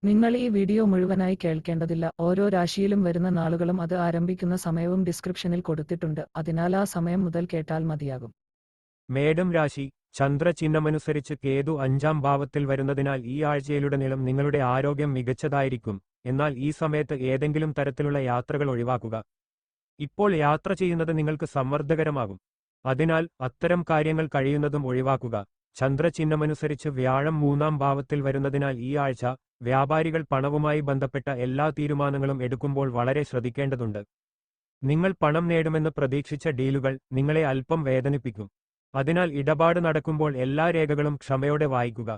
നിങ്ങൾ ഈ വീഡിയോ മുഴുവനായി കേൾക്കേണ്ടതില്ല. ഓരോ രാശിയിലും വരുന്ന നാളുകളും അത് ആരംഭിക്കുന്ന സമയവും ഡിസ്ക്രിപ്ഷനിൽ കൊടുത്തിട്ടുണ്ട്. അതിനാൽ ആ സമയം മുതൽ കേട്ടാൽ മതിയാകും. മേടം രാശി. ചന്ദ്രചിഹ്നമനുസരിച്ച് കേതു 5-ാം ഭാവത്തിൽ വരുന്നതിനാൽ ഈ ആഴ്ചയിലുടനീളം നിങ്ങളുടെ ആരോഗ്യം മികച്ചതായിരിക്കും. എന്നാൽ ഈ സമയത്ത് ഏതെങ്കിലും തരത്തിലുള്ള യാത്രകൾ ഒഴിവാക്കുക. ഇപ്പോൾ യാത്ര ചെയ്യുന്നത് നിങ്ങൾക്ക് സമ്മർദ്ദകരമാകും. അതിനാൽ അത്തരം കാര്യങ്ങൾ കഴിയുന്നതും ഒഴിവാക്കുക. ചന്ദ്രചിഹ്നമനുസരിച്ച് വ്യാഴം 3-ാം ഭാവത്തിൽ വരുന്നതിനാൽ ഈ ആഴ്ച വ്യാപാരികൾ പണവുമായി ബന്ധപ്പെട്ട എല്ലാ തീരുമാനങ്ങളും എടുക്കുമ്പോൾ വളരെ ശ്രദ്ധിക്കേണ്ടതുണ്ട്. നിങ്ങൾ പണം നേടുമെന്ന് പ്രതീക്ഷിച്ച ഡീലുകൾ നിങ്ങളെ അല്പം വേദനിപ്പിക്കും. അതിനാൽ ഇടപാട് നടക്കുമ്പോൾ എല്ലാ രേഖകളും ക്ഷമയോടെ വായിക്കുക.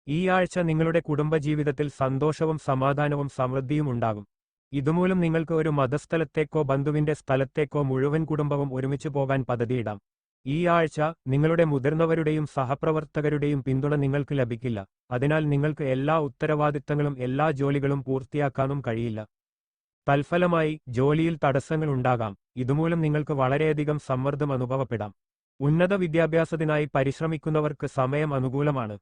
ഈ ആഴ്ച നിങ്ങളുടെ കുടുംബജീവിതത്തിൽ സന്തോഷവും സമാധാനവും സമൃദ്ധിയും ഉണ്ടാകും. ഇതുമൂലം നിങ്ങൾക്ക് ഒരു മതസ്ഥലത്തേക്കോ ബന്ധുവിന്റെ സ്ഥലത്തേക്കോ മുഴുവൻ കുടുംബവും ഒരുമിച്ച് പോകാൻ പദ്ധതിയിടാം. ഈ ആഴ്ച നിങ്ങളുടെ മുതിർന്നവരുടെയും സഹപ്രവർത്തകരുടെയും പിന്തുണ നിങ്ങൾക്ക് ലഭിക്കില്ല. അതിനാൽ നിങ്ങൾക്ക് എല്ലാ ഉത്തരവാദിത്തങ്ങളും എല്ലാ ജോലികളും പൂർത്തിയാക്കാനും കഴിയില്ല. തൽഫലമായി ജോലിയിൽ തടസ്സങ്ങൾ ഉണ്ടാകാം. ഇതുമൂലം നിങ്ങൾക്ക് വളരെയധികം സമ്മർദ്ദം അനുഭവപ്പെടാം. ഉന്നത വിദ്യാഭ്യാസത്തിനായി പരിശ്രമിക്കുന്നവർക്ക് സമയം അനുകൂലമാണ്.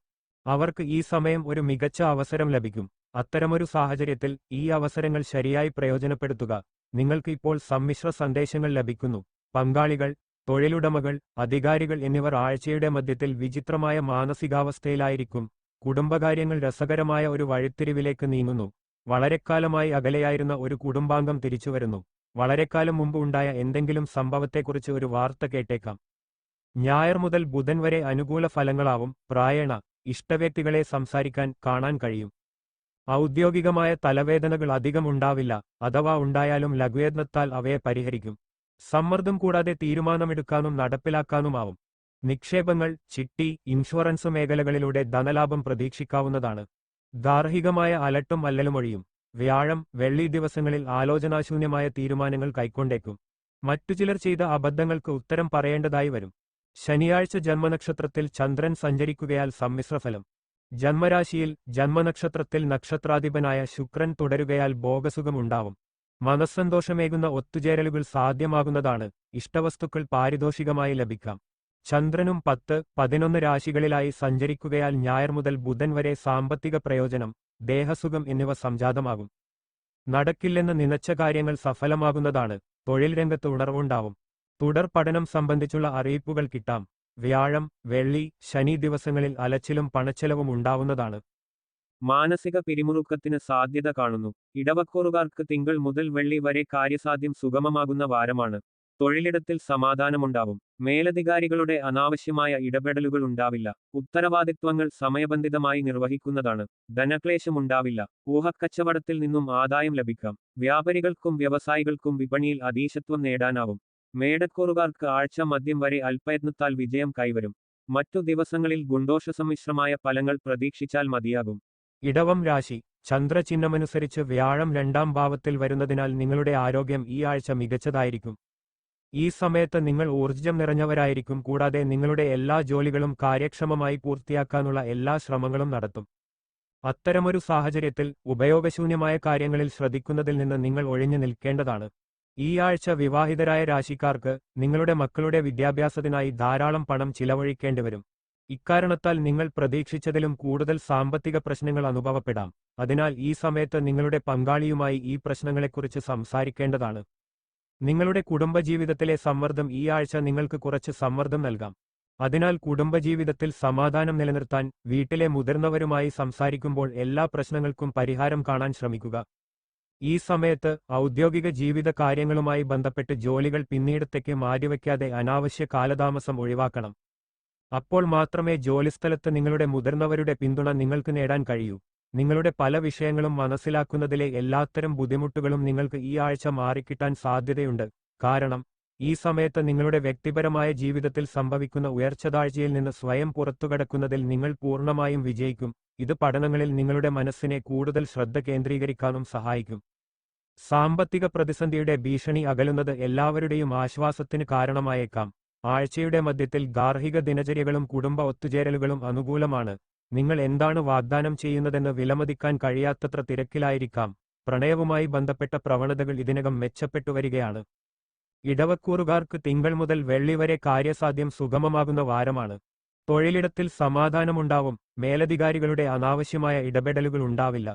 അവർക്ക് ഈ സമയം ഒരു മികച്ച അവസരം ലഭിക്കും. അത്തരമൊരു സാഹചര്യത്തിൽ ഈ അവസരങ്ങൾ ശരിയായി പ്രയോജനപ്പെടുത്തുക. നിങ്ങൾക്ക് ഇപ്പോൾ സമ്മിശ്ര സന്ദേശങ്ങൾ ലഭിക്കുന്നു. പങ്കാളികൾ, തൊഴിലുടമകൾ, അധികാരികൾ എന്നിവർ ആഴ്ചയുടെ മധ്യത്തിൽ വിചിത്രമായ മാനസികാവസ്ഥയിലായിരിക്കും. കുടുംബകാര്യങ്ങൾ രസകരമായ ഒരു വഴിത്തിരിവിലേക്ക് നീങ്ങുന്നു. വളരെക്കാലമായി അകലെയായിരുന്ന ഒരു കുടുംബാംഗം തിരിച്ചുവരുന്നു. വളരെക്കാലം മുമ്പ് ഉണ്ടായ എന്തെങ്കിലും സംഭവത്തെക്കുറിച്ച് ഒരു വാർത്ത കേട്ടേക്കാം. ഞായർ മുതൽ ബുധൻ വരെ അനുകൂല ഫലങ്ങളാവും. പ്രായേണ ഇഷ്ടവ്യക്തികളെ സംസാരിക്കാൻ കാണാൻ കഴിയും. ഔദ്യോഗികമായ തലവേദനകൾ അധികം ഉണ്ടാവില്ല. അഥവാ ഉണ്ടായാലും ലഘുയത്നത്താൽ അവയെ പരിഹരിക്കും. സമ്മർദ്ദം കൂടാതെ തീരുമാനമെടുക്കാനും നടപ്പിലാക്കാനുമാവും. നിക്ഷേപങ്ങൾ, ചിട്ടി, ഇൻഷുറൻസ് മേഖലകളിലൂടെ ധനലാഭം പ്രതീക്ഷിക്കാവുന്നതാണ്. ഗാർഹികമായ അലട്ടും അല്ലലുമൊഴിയും. വ്യാഴം, വെള്ളി ദിവസങ്ങളിൽ ആലോചനാശൂന്യമായ തീരുമാനങ്ങൾ കൈക്കൊണ്ടേക്കും. മറ്റു ചിലർ ചെയ്ത അബദ്ധങ്ങൾക്ക് ഉത്തരം പറയേണ്ടതായി വരും. ശനിയാഴ്ച ജന്മനക്ഷത്രത്തിൽ ചന്ദ്രൻ സഞ്ചരിക്കുകയാൽ സമ്മിശ്രഫലം. ജന്മരാശിയിൽ ജന്മനക്ഷത്രത്തിൽ നക്ഷത്രാധിപനായ ശുക്രൻ തുടരുകയാൽ ഭോഗസുഖമുണ്ടാവും. മനസ്സന്തോഷമേകുന്ന ഒത്തുചേരലുകൾ സാധ്യമാകുന്നതാണ്. ഇഷ്ടവസ്തുക്കൾ പാരിതോഷികമായി ലഭിക്കാം. ചന്ദ്രനും 10, 11 രാശികളിലായി സഞ്ചരിക്കുകയാൽ ഞായർ മുതൽ ബുധൻ വരെ സാമ്പത്തിക പ്രയോജനം, ദേഹസുഖം എന്നിവ സംജാതമാകും. നടക്കില്ലെന്ന് നനച്ച കാര്യങ്ങൾ സഫലമാകുന്നതാണ്. തൊഴിൽ രംഗത്ത് ഉണർവുണ്ടാവും. തുടർ പഠനം സംബന്ധിച്ചുള്ള അറിയിപ്പുകൾ കിട്ടാം. വ്യാഴം, വെള്ളി, ശനി ദിവസങ്ങളിൽ അലച്ചിലും പണച്ചെലവും ഉണ്ടാവുന്നതാണ്. മാനസിക പിരിമുറുക്കത്തിന് സാധ്യത കാണുന്നു. ഇടവക്കൂറുകാർക്ക് തിങ്കൾ മുതൽ വെള്ളി വരെ കാര്യസാധ്യം സുഗമമാകുന്ന വാരമാണ്. തൊഴിലിടത്തിൽ സമാധാനമുണ്ടാവും. മേലധികാരികളുടെ അനാവശ്യമായ ഇടപെടലുകൾ ഉണ്ടാവില്ല. ഉത്തരവാദിത്വങ്ങൾ സമയബന്ധിതമായി നിർവഹിക്കുന്നതാണ്. ധനക്ലേശമുണ്ടാവില്ല. ഊഹക്കച്ചവടത്തിൽ നിന്നും ആദായം ലഭിക്കാം. വ്യാപാരികൾക്കും വ്യവസായികൾക്കും വിപണിയിൽ അധീശത്വം നേടാനാവും. മേടക്കൂറുകാർക്ക് ആഴ്ച മധ്യം വരെ അല്പയത്നത്താൽ വിജയം കൈവരും. മറ്റു ദിവസങ്ങളിൽ ഗുണ്ടോഷസമ്മിശ്രമായ ഫലങ്ങൾ പ്രതീക്ഷിച്ചാൽ മതിയാകും. ഇടവം രാശി. ചന്ദ്രചിഹ്നമനുസരിച്ച് വ്യാഴം 2-ാം ഭാവത്തിൽ വരുന്നതിനാൽ നിങ്ങളുടെ ആരോഗ്യം ഈ ആഴ്ച മികച്ചതായിരിക്കും. ഈ സമയത്ത് നിങ്ങൾ ഊർജ്ജം നിറഞ്ഞവരായിരിക്കും. കൂടാതെ നിങ്ങളുടെ എല്ലാ ജോലികളും കാര്യക്ഷമമായി പൂർത്തിയാക്കാനുള്ള എല്ലാ ശ്രമങ്ങളും നടത്തും. അത്തരമൊരു സാഹചര്യത്തിൽ ഉപയോഗശൂന്യമായ കാര്യങ്ങളിൽ ശ്രദ്ധിക്കുന്നതിൽ നിന്ന് നിങ്ങൾ ഒഴിഞ്ഞു നിൽക്കേണ്ടതാണ്. ഈ ആഴ്ച വിവാഹിതരായ രാശിക്കാർക്ക് നിങ്ങളുടെ മക്കളുടെ വിദ്യാഭ്യാസത്തിനായി ധാരാളം പണം ചിലവഴിക്കേണ്ടിവരും. ഇക്കാരണത്താൽ നിങ്ങൾ പ്രതീക്ഷിച്ചതിലും കൂടുതൽ സാമ്പത്തിക പ്രശ്നങ്ങൾ അനുഭവപ്പെടാം. അതിനാൽ ഈ സമയത്ത് നിങ്ങളുടെ പങ്കാളിയുമായി ഈ പ്രശ്നങ്ങളെക്കുറിച്ച് സംസാരിക്കേണ്ടതാണ്. നിങ്ങളുടെ കുടുംബജീവിതത്തിലെ സമ്മർദ്ദം ഈ ആഴ്ച നിങ്ങൾക്ക് കുറച്ച് സമ്മർദ്ദം നൽകാം. അതിനാൽ കുടുംബജീവിതത്തിൽ സമാധാനം നിലനിർത്താൻ വീട്ടിലെ മുതിർന്നവരുമായി സംസാരിക്കുമ്പോൾ എല്ലാ പ്രശ്നങ്ങൾക്കും പരിഹാരം കാണാൻ ശ്രമിക്കുക. ഈ സമയത്ത് ഔദ്യോഗിക ജീവിത കാര്യങ്ങളുമായി ബന്ധപ്പെട്ട് ജോലികൾ പിന്നീടത്തേക്ക് മാറ്റിവെക്കാതെ അനാവശ്യ കാലതാമസം ഒഴിവാക്കണം. അപ്പോൾ മാത്രമേ ജോലിസ്ഥലത്ത് നിങ്ങളുടെ മുതിർന്നവരുടെ പിന്തുണ നിങ്ങൾക്ക് നേടാൻ കഴിയൂ. നിങ്ങളുടെ പല വിഷയങ്ങളും മനസ്സിലാക്കുന്നതിലെ എല്ലാത്തരം ബുദ്ധിമുട്ടുകളും നിങ്ങൾക്ക് ഈ ആഴ്ച മാറിക്കിട്ടാൻ സാധ്യതയുണ്ട്. കാരണം ഈ സമയത്ത് നിങ്ങളുടെ വ്യക്തിപരമായ ജീവിതത്തിൽ സംഭവിക്കുന്ന ഉയർച്ചതാഴ്ചയിൽ നിന്ന് സ്വയം പുറത്തുകടക്കുന്നതിൽ നിങ്ങൾ പൂർണ്ണമായും വിജയിക്കും. ഇത് പഠനങ്ങളിൽ നിങ്ങളുടെ മനസ്സിനെ കൂടുതൽ ശ്രദ്ധ കേന്ദ്രീകരിക്കാനും സഹായിക്കും. സാമ്പത്തിക പ്രതിസന്ധിയുടെ ഭീഷണി അകലുന്നത് എല്ലാവരുടെയും ആശ്വാസത്തിന് കാരണമായേക്കാം. ആഴ്ചയുടെ മധ്യത്തിൽ ഗാർഹിക ദിനചര്യകളും കുടുംബ ഒത്തുചേരലുകളും അനുകൂലമാണ്. നിങ്ങൾ എന്താണ് വാഗ്ദാനം ചെയ്യുന്നതെന്ന് വിലമതിക്കാൻ കഴിയാത്തത്ര തിരക്കിലായിരിക്കാം. പ്രണയവുമായി ബന്ധപ്പെട്ട പ്രവണതകൾ ഇതിനകം മെച്ചപ്പെട്ടുവരികയാണ്. ഇടവക്കൂറുകാർക്ക് തിങ്കൾ മുതൽ വെള്ളി വരെ കാര്യസാധ്യം സുഗമമാകുന്ന വാരമാണ്. തൊഴിലിടത്തിൽ സമാധാനമുണ്ടാവും. മേലധികാരികളുടെ അനാവശ്യമായ ഇടപെടലുകൾ ഉണ്ടാവില്ല.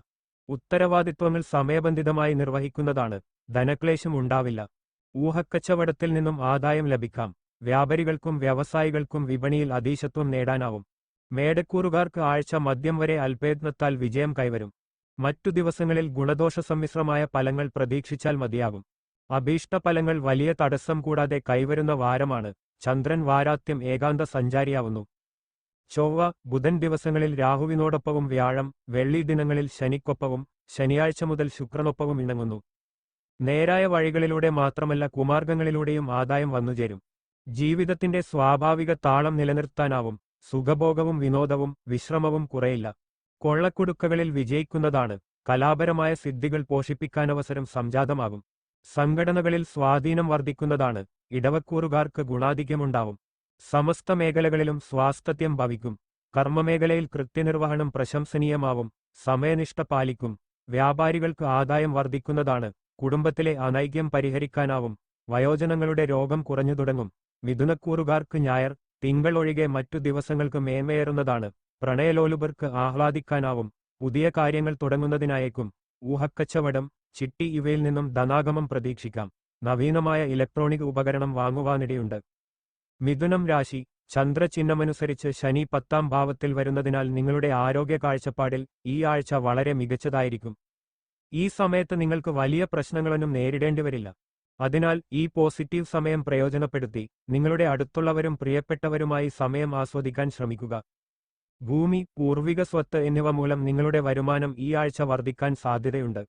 ഉത്തരവാദിത്വങ്ങൾ സമയബന്ധിതമായി നിർവഹിക്കുന്നതാണ്. ധനക്ലേശം ഉണ്ടാവില്ല. ഊഹക്കച്ചവടത്തിൽ നിന്നും ആദായം ലഭിക്കാം. വ്യാപാരികൾക്കും വ്യവസായികൾക്കും വിപണിയിൽ അധീശത്വം നേടാനാവും. മേടക്കൂറുകാർക്ക് ആഴ്ച മദ്യം വരെ അല്പയത്നത്താൽ വിജയം കൈവരും. മറ്റു ദിവസങ്ങളിൽ ഗുണദോഷ സമ്മിശ്രമായ ഫലങ്ങൾ പ്രതീക്ഷിച്ചാൽ മതിയാകും. അഭീഷ്ട ഫലങ്ങൾ വലിയ തടസ്സം കൂടാതെ കൈവരുന്ന വാരമാണ്. ചന്ദ്രൻ വാരാത്യം ഏകാന്ത സഞ്ചാരിയാവുന്നു. ചൊവ്വ, ബുധൻ ദിവസങ്ങളിൽ രാഹുവിനോടൊപ്പവും വ്യാഴം, വെള്ളി ദിനങ്ങളിൽ ശനിക്കൊപ്പവും ശനിയാഴ്ച മുതൽ ശുക്രനൊപ്പവും ഇണങ്ങുന്നു. നേരായ വഴികളിലൂടെ മാത്രമല്ല കുമാർഗങ്ങളിലൂടെയും ആദായം വന്നുചേരും. ജീവിതത്തിന്റെ സ്വാഭാവിക താളം നിലനിർത്താനാവും. സുഖഭോഗവും വിനോദവും വിശ്രമവും കുറയില്ല. കൊള്ളക്കുടുക്കകളിൽ വിജയിക്കുന്നതാണ്. കലാപരമായ സിദ്ധികൾ പോഷിപ്പിക്കാനവസരം സംജാതമാകും. സംഘടനകളിൽ സ്വാധീനം വർദ്ധിക്കുന്നതാണ്. ഇടവക്കൂറുകാർക്ക് ഗുണാധിക്യമുണ്ടാവും. സമസ്ത മേഖലകളിലും സ്വാസ്ഥ്യം ഭവിക്കും. കർമ്മമേഖലയിൽ കൃത്യനിർവഹണം പ്രശംസനീയമാവും. സമയനിഷ്ഠ പാലിക്കും. വ്യാപാരികൾക്ക് ആദായം വർദ്ധിക്കുന്നതാണ്. കുടുംബത്തിലെ അനൈക്യം പരിഹരിക്കാനാവും. വയോജനങ്ങളുടെ രോഗം കുറഞ്ഞു തുടങ്ങും. മിഥുനക്കൂറുകാർക്ക് ഞായർ, തിങ്കൾ ഒഴികെ മറ്റു ദിവസങ്ങൾക്ക് മേന്മയേറുന്നതാണ്. പ്രണയലോലുപർക്ക് ആഹ്ലാദിക്കാനാവും. പുതിയ കാര്യങ്ങൾ തുടങ്ങുന്നതിനായേക്കും. ഊഹക്കച്ചവടം, ചിട്ടി ഇവയിൽ നിന്നും ധനാഗമം പ്രതീക്ഷിക്കാം. നവീനമായ ഇലക്ട്രോണിക് ഉപകരണം വാങ്ങുവാനിടയുണ്ട്. മിഥുനം രാശി. ചന്ദ്രചിഹ്നമനുസരിച്ച് ശനി 10ാം ഭാവത്തിൽ വരുന്നതിനാൽ നിങ്ങളുടെ ആരോഗ്യ കാഴ്ചപ്പാടിൽ ഈ ആഴ്ച വളരെ മികച്ചതായിരിക്കും. ഈ സമയത്ത് നിങ്ങൾക്ക് വലിയ പ്രശ്നങ്ങളൊന്നും നേരിടേണ്ടി വരില്ല. അതിനാൽ ഈ പോസിറ്റീവ് സമയം പ്രയോജനപ്പെടുത്തി നിങ്ങളുടെ അടുത്തുള്ളവരും പ്രിയപ്പെട്ടവരുമായി സമയം ആസ്വദിക്കാൻ ശ്രമിക്കുക. ഭൂമി, പൂർവിക സ്വത്ത് എന്നിവ മൂലം നിങ്ങളുടെ വരുമാനം ഈ ആഴ്ച വർദ്ധിക്കാൻ സാധ്യതയുണ്ട്.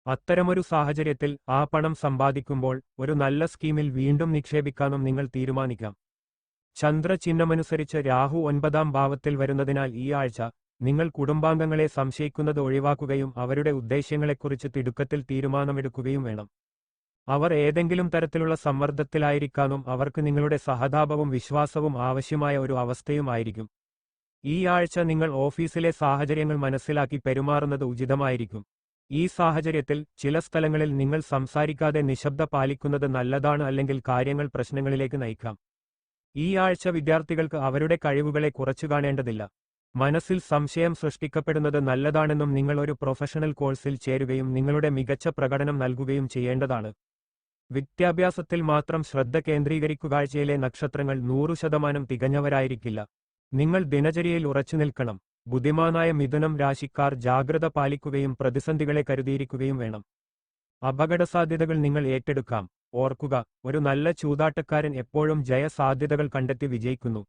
അത്തരമൊരു സാഹചര്യത്തിൽ ആ പണം സമ്പാദിക്കുമ്പോൾ ഒരു നല്ല സ്കീമിൽ വീണ്ടും നിക്ഷേപിക്കാനും നിങ്ങൾ തീരുമാനിക്കാം. ചന്ദ്രചിഹ്നമനുസരിച്ച് രാഹു 9ാം ഭാവത്തിൽ വരുന്നതിനാൽ ഈ ആഴ്ച നിങ്ങൾ കുടുംബാംഗങ്ങളെ സംശയിക്കുന്നത് ഒഴിവാക്കുകയും അവരുടെ ഉദ്ദേശ്യങ്ങളെക്കുറിച്ച് തിടുക്കത്തിൽ തീരുമാനമെടുക്കുകയും വേണം. അവർ ഏതെങ്കിലും തരത്തിലുള്ള സമ്മർദ്ദത്തിലായിരിക്കാനും അവർക്ക് നിങ്ങളുടെ സഹതാപവും വിശ്വാസവും ആവശ്യമായ ഒരു അവസ്ഥയുമായിരിക്കും. ഈ ആഴ്ച നിങ്ങൾ ഓഫീസിലെ സാഹചര്യങ്ങൾ മനസ്സിലാക്കി പെരുമാറുന്നത് ഉചിതമായിരിക്കും. ഈ സാഹചര്യത്തിൽ ചില സ്ഥലങ്ങളിൽ നിങ്ങൾ സംസാരിക്കാതെ നിശബ്ദത പാലിക്കുന്നത് നല്ലതാണ്, അല്ലെങ്കിൽ കാര്യങ്ങൾ പ്രശ്നങ്ങളിലേക്ക് നയിക്കാം. ഈ ആഴ്ച വിദ്യാർത്ഥികൾക്ക് അവരുടെ കഴിവുകളെ കുറച്ചു കാണേണ്ടതില്ല. മനസ്സിൽ സംശയം സൃഷ്ടിക്കപ്പെടുന്നത് നല്ലതാണെന്നും നിങ്ങൾ ഒരു പ്രൊഫഷണൽ കോഴ്സിൽ ചേരുകയും നിങ്ങളുടെ മികച്ച പ്രകടനം നൽകുകയും ചെയ്യേണ്ടതാണ്. വിദ്യാഭ്യാസത്തിൽ മാത്രം ശ്രദ്ധ കേന്ദ്രീകരിക്കുക. ആഴ്ചയിലെ നക്ഷത്രങ്ങൾ 100% തികഞ്ഞവരായിരിക്കില്ല. നിങ്ങൾ ദിനചര്യയിൽ ഉറച്ചുനിൽക്കണം. ബുദ്ധിമാനായ മിഥുനം രാശിക്കാർ ജാഗ്രത പാലിക്കുകയും പ്രതിസന്ധികളെ കരുതിയിരിക്കുകയും വേണം. അപകടസാധ്യതകൾ നിങ്ങൾ ഏറ്റെടുക്കാം. ഓർക്കുക, ഒരു നല്ല ചൂതാട്ടക്കാരൻ എപ്പോഴും ജയസാധ്യതകൾ കണ്ടെത്തി വിജയിക്കുന്നു.